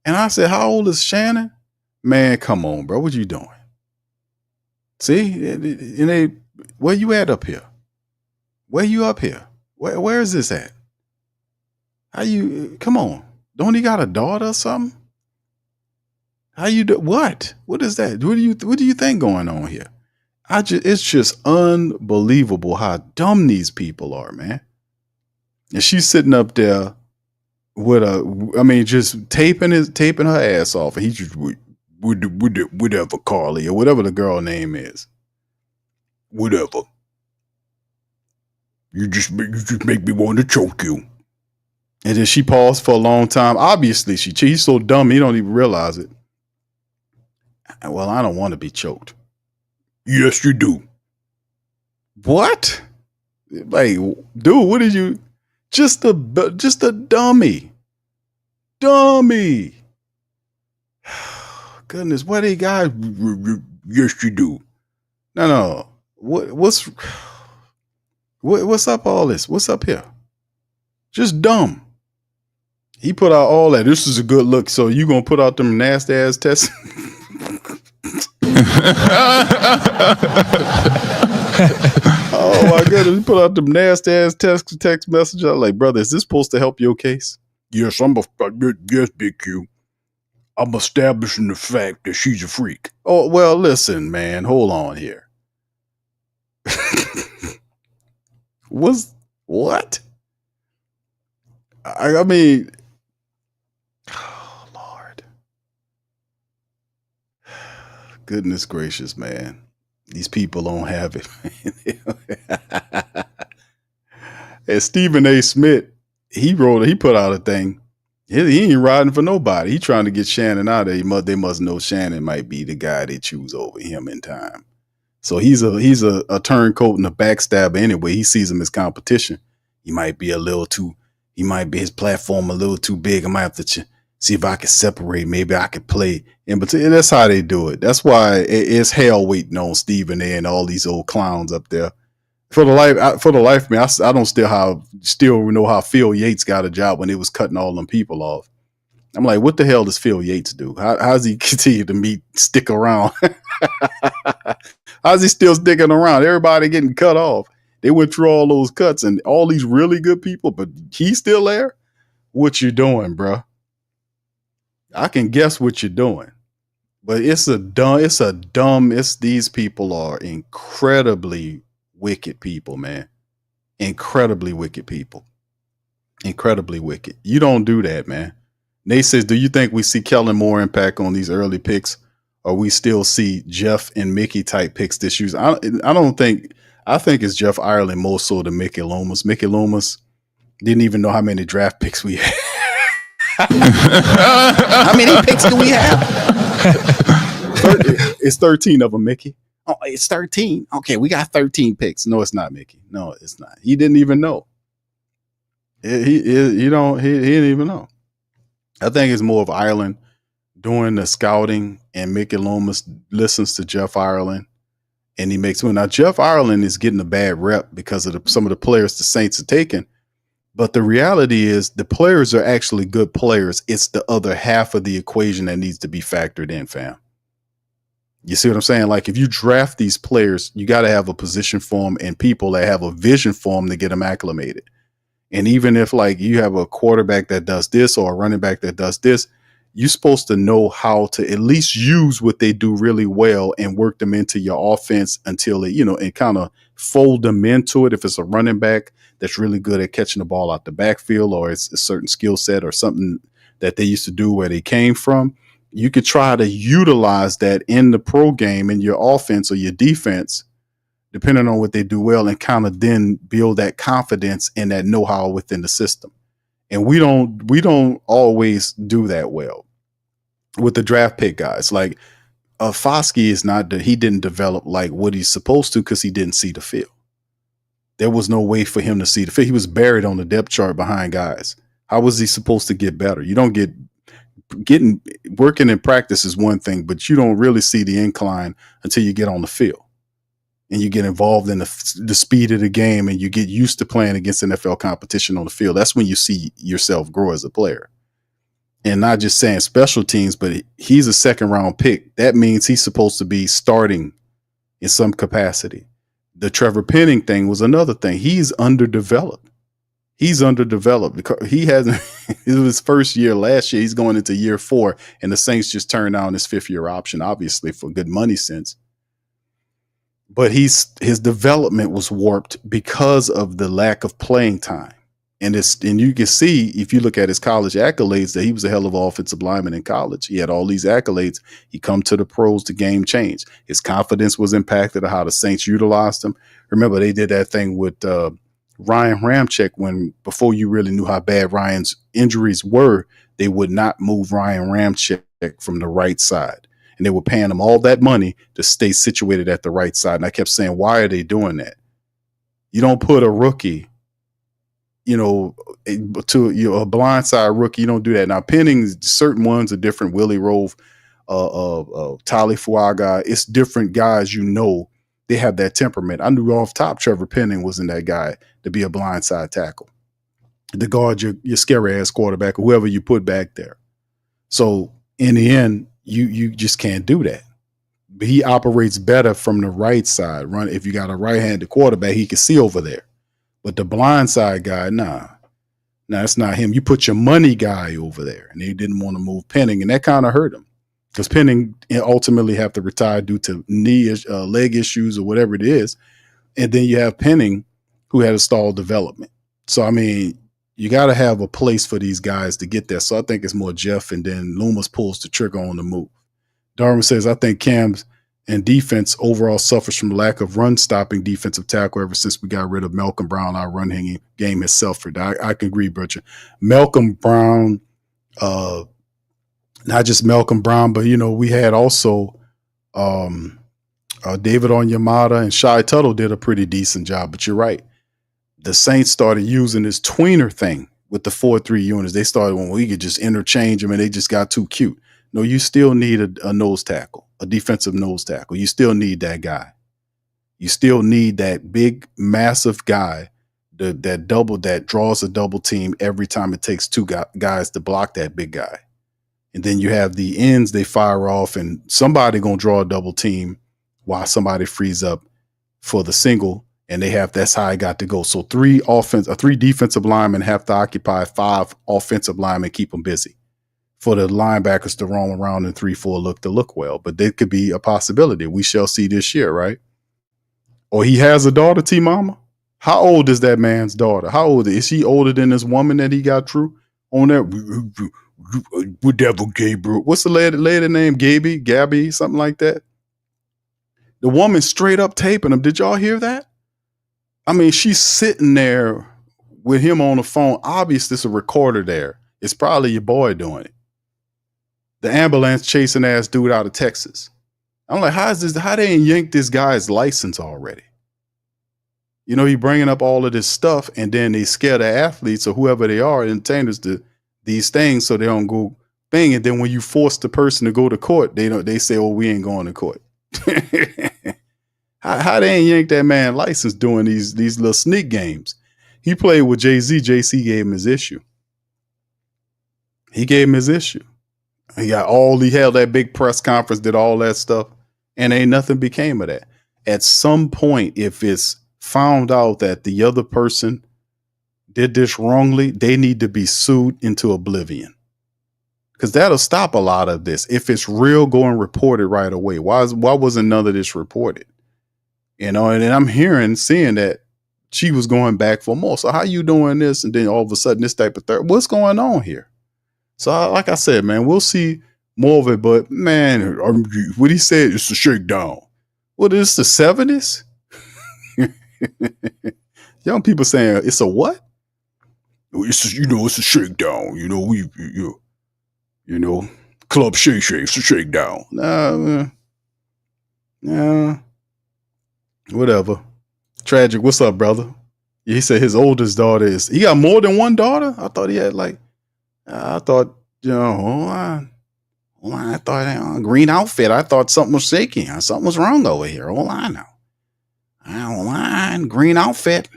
And I said, how old is Shannon? Man, come on, bro. What you doing? See? Where you at up here? Where you up here? Where is this at? Come on. Don't he got a daughter or something? How you do what? What is that? What do you think going on here? It's just unbelievable how dumb these people are, man. And she's sitting up there with just taping her ass off, and he just whatever, Carly, or whatever the girl name is. Whatever. You just make me want to choke you. And then she paused for a long time. Obviously, he's so dumb he don't even realize it. Well, I don't want to be choked. Yes, you do. What? Like, dude, what did you? Just a dummy. Dummy. Goodness, what they got? Yes, you do. No. What's up all this? What's up here? Just dumb. He put out all that. This is a good look. So you gonna put out them nasty ass tests? Oh my goodness! He put out them nasty ass text messages. I'm like, brother, is this supposed to help your case? Yes, yes, Big Q. I'm establishing the fact that she's a freak. Oh well, listen, man. Hold on here. What? I mean, oh Lord, goodness gracious, man, these people don't have it. And Stephen A. Smith, he put out a thing. He ain't riding for nobody. He trying to get Shannon out of there. They must know Shannon might be the guy they choose over him in time. So he's a turncoat and a backstabber anyway. He sees him as competition. He might be his platform a little too big. I might have to see if I can separate. Maybe I could play in between. That's how they do it. That's why it's hell waiting on Stephen A. and all these old clowns up there. For the life of me, I don't still know how Phil Yates got a job when they was cutting all them people off. I'm like, what the hell does Phil Yates do? How's he continue to stick around? How's he still sticking around? Everybody getting cut off. They went through all those cuts and all these really good people, but he's still there. What you doing, bro? I can guess what you're doing, but it's these people are incredibly wicked people, man. Incredibly wicked people. Incredibly wicked. You don't do that, man. Nate says, do you think we see Kellen more impact on these early picks, or we still see Jeff and Mickey type picks this year? I think it's Jeff Ireland more so than Mickey Loomis. Mickey Loomis didn't even know how many draft picks we had. How many picks do we have? It's 13 of them, Mickey. Oh, it's 13. Okay, we got 13 picks. No, it's not, Mickey. No, it's not. He didn't even know. He didn't even know. I think it's more of Ireland doing the scouting, and Mickey Loomis listens to Jeff Ireland, and he makes one. Now, Jeff Ireland is getting a bad rep because of some of the players the Saints are taking. But the reality is the players are actually good players. It's the other half of the equation that needs to be factored in, fam. You see what I'm saying? Like, if you draft these players, you got to have a position for them and people that have a vision for them to get them acclimated. And even if, like, you have a quarterback that does this or a running back that does this, you're supposed to know how to at least use what they do really well and work them into your offense until it, and kind of fold them into it. If it's a running back that's really good at catching the ball out the backfield, or it's a certain skill set or something that they used to do where they came from, you could try to utilize that in the pro game in your offense or your defense, depending on what they do well, and kind of then build that confidence and that know-how within the system. And we don't always do that well with the draft pick guys. Like Foskey he didn't develop like what he's supposed to because he didn't see the field. There was no way for him to see the field. He was buried on the depth chart behind guys. How was he supposed to get better? You don't working in practice is one thing, but you don't really see the incline until you get on the field and you get involved in the speed of the game and you get used to playing against NFL competition on the field. That's when you see yourself grow as a player. And not just saying special teams, but he's a second round pick. That means he's supposed to be starting in some capacity. The Trevor Penning thing was another thing. He's underdeveloped. Because he hasn't, it was his first year last year. He's going into year 4, and the Saints just turned down his 5th-year option, obviously for good money sense. But his development was warped because of the lack of playing time. And you can see, if you look at his college accolades, that he was a hell of an offensive lineman in college. He had all these accolades. He come to the pros, the game changed. His confidence was impacted on how the Saints utilized him. Remember, they did that thing with Ryan Ramczyk before you really knew how bad Ryan's injuries were, they would not move Ryan Ramczyk from the right side. And they were paying him all that money to stay situated at the right side. And I kept saying, why are they doing that? You don't put a rookie, to a blindside rookie. You don't do that. Now, Penning, certain ones are different. Willie Rove, Tali Fuaga, it's different guys. They have that temperament. I knew off top Trevor Penning wasn't that guy to be a blindside tackle, to guard your scary ass quarterback, or whoever you put back there. So in the end, you just can't do that. But he operates better from the right side. If you got a right-handed quarterback, he can see over there. But the blindside guy, nah, it's not him. You put your money guy over there, and they didn't want to move Penning, and that kind of hurt him. Because Penning ultimately have to retire due to leg issues or whatever it is. And then you have Penning, who had a stalled development. So, I mean, you got to have a place for these guys to get there. So I think it's more Jeff, and then Loomis pulls the trigger on the move. Darwin says, I think Cam's and defense overall suffers from lack of run-stopping defensive tackle ever since we got rid of Malcolm Brown. Our run-hanging game has suffered. I can agree, Butcher. Malcolm Brown, not just Malcolm Brown, but, we had also David Onyemata and Shai Tuttle did a pretty decent job. But you're right. The Saints started using this tweener thing with the 4-3 units. They started when we could just interchange them, and they just got too cute. No, you still need a nose tackle, a defensive nose tackle. You still need that guy. You still need that big, massive guy that draws a double team every time it takes two guys to block that big guy. And then you have the ends they fire off, and somebody going to draw a double team while somebody frees up for the single. And that's how it got to go. So three defensive linemen have to occupy 5 offensive linemen, keep them busy for the linebackers to roam around in 3-4 look well. But that could be a possibility. We shall see this year, right? Or he has a daughter, T Mama. How old is that man's daughter? How old is she? Older than this woman that he got through on that? Whatever, Gabriel. What's the lady name? Gabby, something like that. The woman straight up taping him. Did y'all hear that? I mean, she's sitting there with him on the phone. Obviously, it's a recorder there. It's probably your boy doing it. The ambulance chasing ass dude out of Texas. I'm like, how they ain't yanked this guy's license already? You know, he bringing up all of this stuff, and then they scare the athletes or whoever they are, entertainers, these things, so they don't go thing. And then when you force the person to go to court, they say, "Oh, we ain't going to court." How they ain't yanked that man license doing these little sneak games? He played with Jay-Z. Jay-Z gave him his issue. He gave him his issue. He held that big press conference, did all that stuff, and ain't nothing became of that. At some point, if it's found out that the other person did this wrongly, they need to be sued into oblivion. Because that'll stop a lot of this. If it's real, go and report it right away. Why wasn't none of this reported? You know, and then I'm seeing that she was going back for more. So how you doing this? And then all of a sudden this type of thing. What's going on here? So like I said, man, we'll see more of it. But man, what he said is a shakedown. What is the 70s? Young people saying it's a what? It's a shakedown. Club shake, it's a shakedown. Nah. Whatever. Tragic. What's up, brother? He said his oldest daughter he got more than one daughter? I thought he had I thought green outfit. I thought something was shaking. Something was wrong over here. Hold on now. Hold on. Green outfit.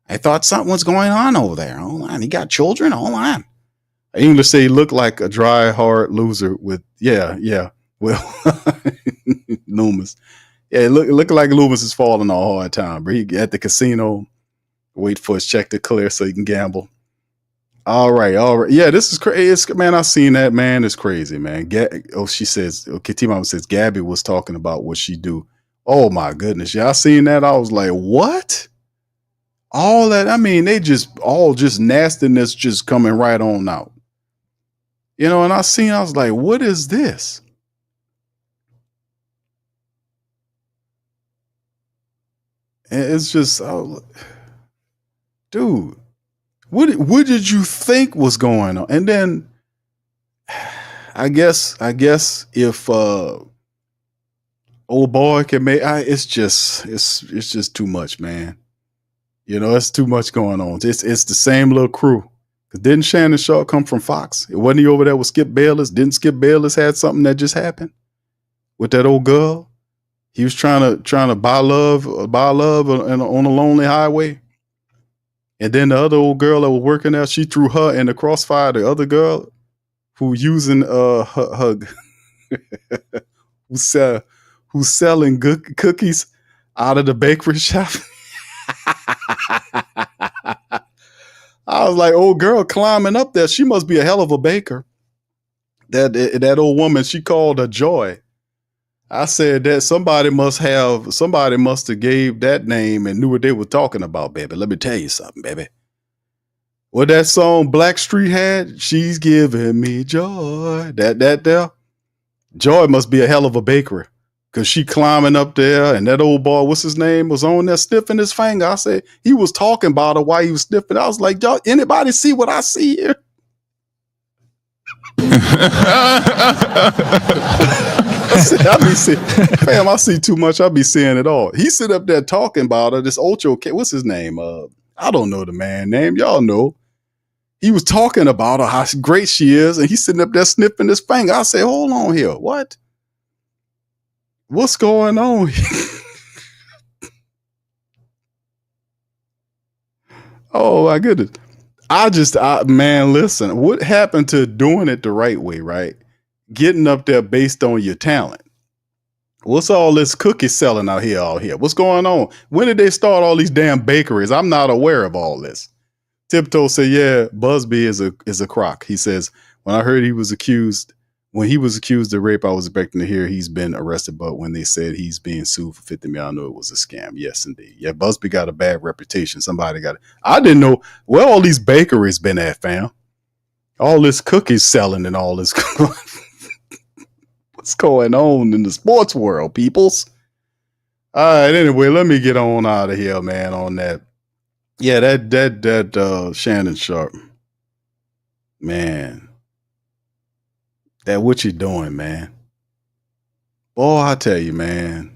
I thought something was going on over there. Hold on. He got children? Hold on. English say he looked like a dry, hard loser with, yeah. Well, Loomis. Yeah, it looked like Loomis is falling on a hard time, bro. He at the casino, wait for his check to clear so he can gamble. All right. Yeah, this is crazy. Man, I seen that, man. It's crazy, man. She says, T-Mama says, Gabby was talking about what she do. Oh, my goodness. Yeah, I seen that. I was like, what? All that, I mean, they just nastiness just coming right on out. You know, and I was like, what is this? And it's just, dude, what did you think was going on? And then I guess if old boy can make, it's just too much, man. You know, it's too much going on. It's the same little crew. Didn't Shannon Sharp come from Fox? It wasn't he over there with Skip Bayless? Didn't Skip Bayless had something that just happened with that old girl? He was trying to buy love on a lonely highway. And then the other old girl that was working there, she threw her in the crossfire. The other girl who using her who's selling good cookies out of the bakery shop. I was like, old girl climbing up there. She must be a hell of a baker. That old woman, she called her Joy. I said that somebody must have gave that name and knew what they were talking about, baby. Let me tell you something, baby. What that song Blackstreet had, she's giving me joy. That there. Joy must be a hell of a baker. Cause she climbing up there and that old boy, what's his name, was on there sniffing his finger. I said, he was talking about her while he was sniffing. I was like, y'all, anybody see what I see here? I see too much. I be seeing it all. He sit up there talking about her, this Ocho, what's his name? I don't know the man name. Y'all know. He was talking about her, how great she is. And he's sitting up there sniffing his finger. I say, hold on here. What? What's going on here? Oh my goodness. Man, listen, what happened to doing it the right way, right? Getting up there based on your talent. What's all this cookie selling out here? What's going on? When did they start all these damn bakeries? I'm not aware of all this. Tiptoe said, yeah, Busby is a crock. He says, when he was accused of rape, I was expecting to hear he's been arrested, but when they said he's being sued for $50 million, I knew it was a scam. Yes, indeed. Yeah, Busby got a bad reputation. Somebody got it. I didn't know where all these bakeries been at, fam. All this cookies selling and all this. What's going on in the sports world, peoples? All right, anyway, let me get on out of here, man, on that. Yeah, that Shannon Sharp. Man. That what you doing, man? Boy, I tell you, man.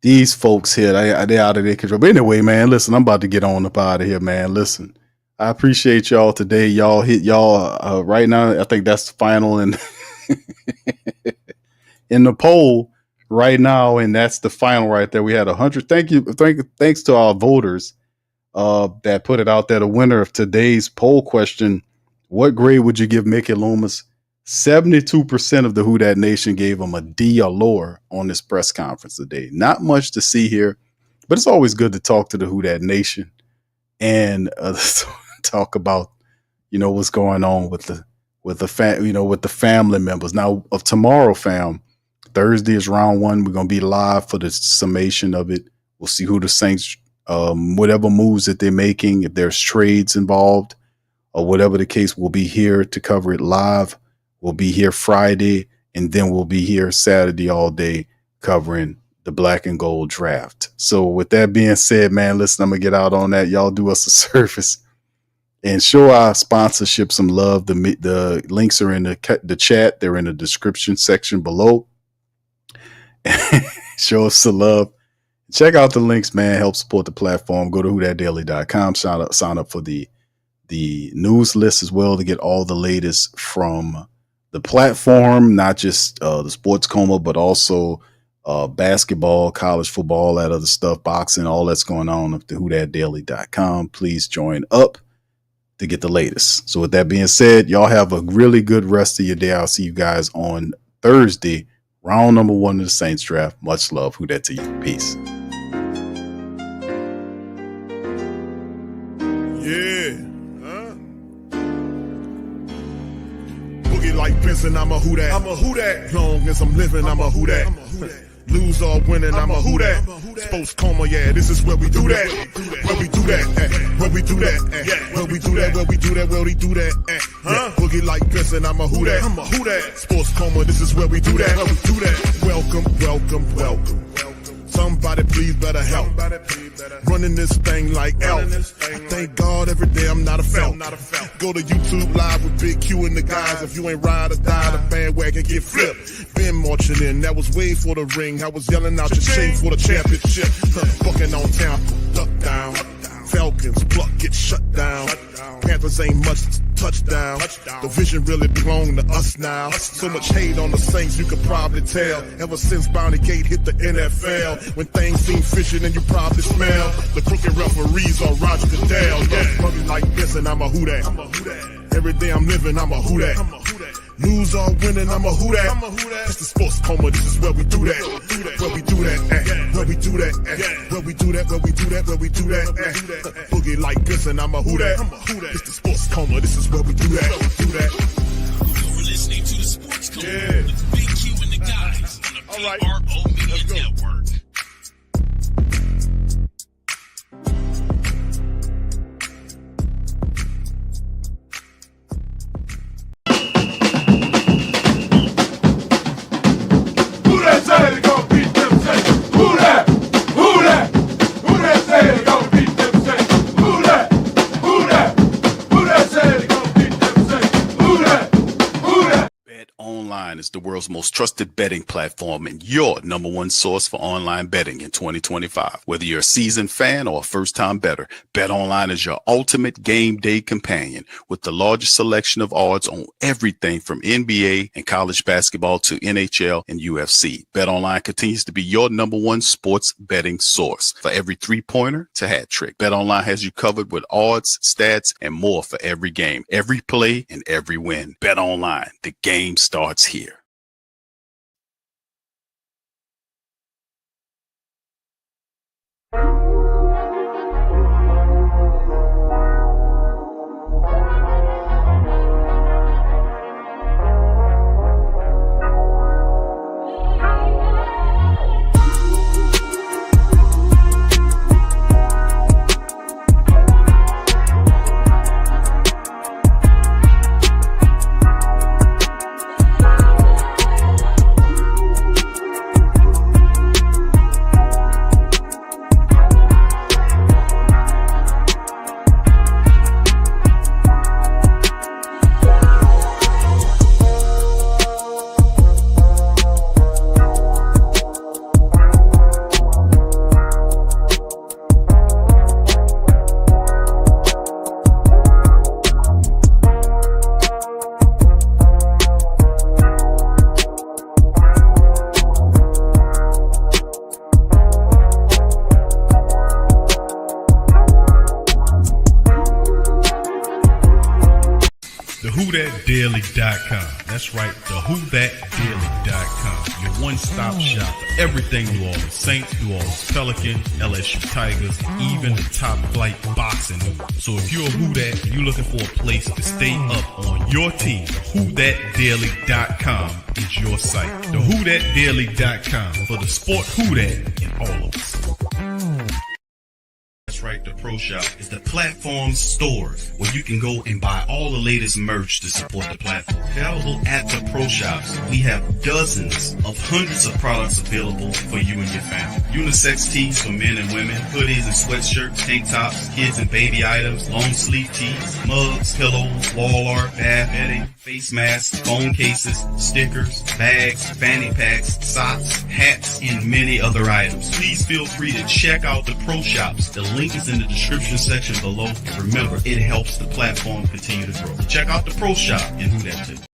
These folks here, they out of their control. But anyway, man, listen, I'm about to get on up out of here, man. Listen, I appreciate y'all today. Y'all hit right now. I think that's the final in the poll right now, and that's the final right there. We had 100. Thanks to our voters that put it out there. The winner of today's poll question: what grade would you give Mickey Loomis? 72% of the Who Dat Nation gave him a D or lower on this press conference today. Not much to see here, but it's always good to talk to the Who Dat Nation and talk about, what's going on with the family members. Now, of tomorrow, fam, Thursday is round one. We're going to be live for the summation of it. We'll see who the Saints, whatever moves that they're making, if there's trades involved or whatever the case, we'll be here to cover it live. We'll be here Friday, and then we'll be here Saturday all day covering the black and gold draft. So with that being said, man, listen, I'm going to get out on that. Y'all do us a service and show our sponsorship some love. The links are in the chat. They're in the description section below. Show us some love. Check out the links, man. Help support the platform. Go to whothatdaily.com. Sign up for the news list as well to get all the latest from the platform, not just the Sports Coma, but also basketball, college football, all that other stuff, boxing, all that's going on at the whothatdaily.com. Please join up to get the latest. So with that being said, y'all have a really good rest of your day. I'll see you guys on Thursday, round number 1 of the Saints draft. Much love. Who Dat to you. Peace. Yeah. Boogie like Benson, I'm a Who Dat. I'm a Who Dat. Long as I'm living, I'm a Who Dat. Lose or winning, I'm a Who Dat. Sports Coma, yeah, this is where we do that. Where we do that, where we do that, where we do that, where we do that, where we do that. Boogie like Benson, I'm a Who Dat. I'm a Who Dat. Sports Coma, this is where we do that. Where we do that. Welcome. Somebody please better help. Running this thing like Elf. I thank God every day I'm not a felt. Go to YouTube live with Big Q and the guys. If you ain't ride or die, the bandwagon get flipped. Been marching in, that was way for the ring. I was yelling out your shame for the championship. Bucking on town, duck down. Falcons, pluck, get shut down. Panthers ain't much touchdown. The vision really belong to us now. So much hate on the Saints, you could probably tell. Ever since Bounty Gate hit the NFL, when things seem fishy and you probably smell the crooked referees on Roger Goodell. Yeah, probably like this and I'm a Who Dat. Every day I'm living, I'm a Who Dat. Lose or winning, I'm a Who Dat. It's the Sports Coma, this is where we do that. Where we do that, where we do that, where we do that, where we do that, where we do that. Boogie like this and I'm a Who Dat. It's the Sports Coma, this is where we do that. You're listening to the Sports Coma with Big Q and the guys on the PRO Media Network. Is the world's most trusted betting platform and your number one source for online betting in 2025. Whether you're a seasoned fan or a first-time bettor, BetOnline is your ultimate game day companion with the largest selection of odds on everything from NBA and college basketball to NHL and UFC. BetOnline continues to be your number one sports betting source for every three-pointer to hat trick. BetOnline has you covered with odds, stats, and more for every game, every play, and every win. BetOnline, the game starts here. WhoThatDaily.com. That's right, the WhoThatDaily.com. Your one-stop shop for everything New Orleans Saints, New Orleans Pelicans, LSU Tigers, even the top flight boxing news. So if you're a Who Dat and you're looking for a place to stay up on your team, WhoThatDaily.com is your site. The WhoThatDaily.com for the sport Who Dat in all of us. That's right, the Pro Shop is the platform store where you can go and buy all the latest merch to support the platform. Available at the Pro Shops, we have dozens of hundreds of products available for you and your family. Unisex tees for men and women, hoodies and sweatshirts, tank tops, kids and baby items, long sleeve tees, mugs, pillows, wall art, bath bedding, face masks, phone cases, stickers, bags, fanny packs, socks, hats, and many other items. Please feel free to check out the Pro Shops. The link is in the description section below. And remember, it helps the platform continue to grow. Check out the Pro Shop and Who Dat.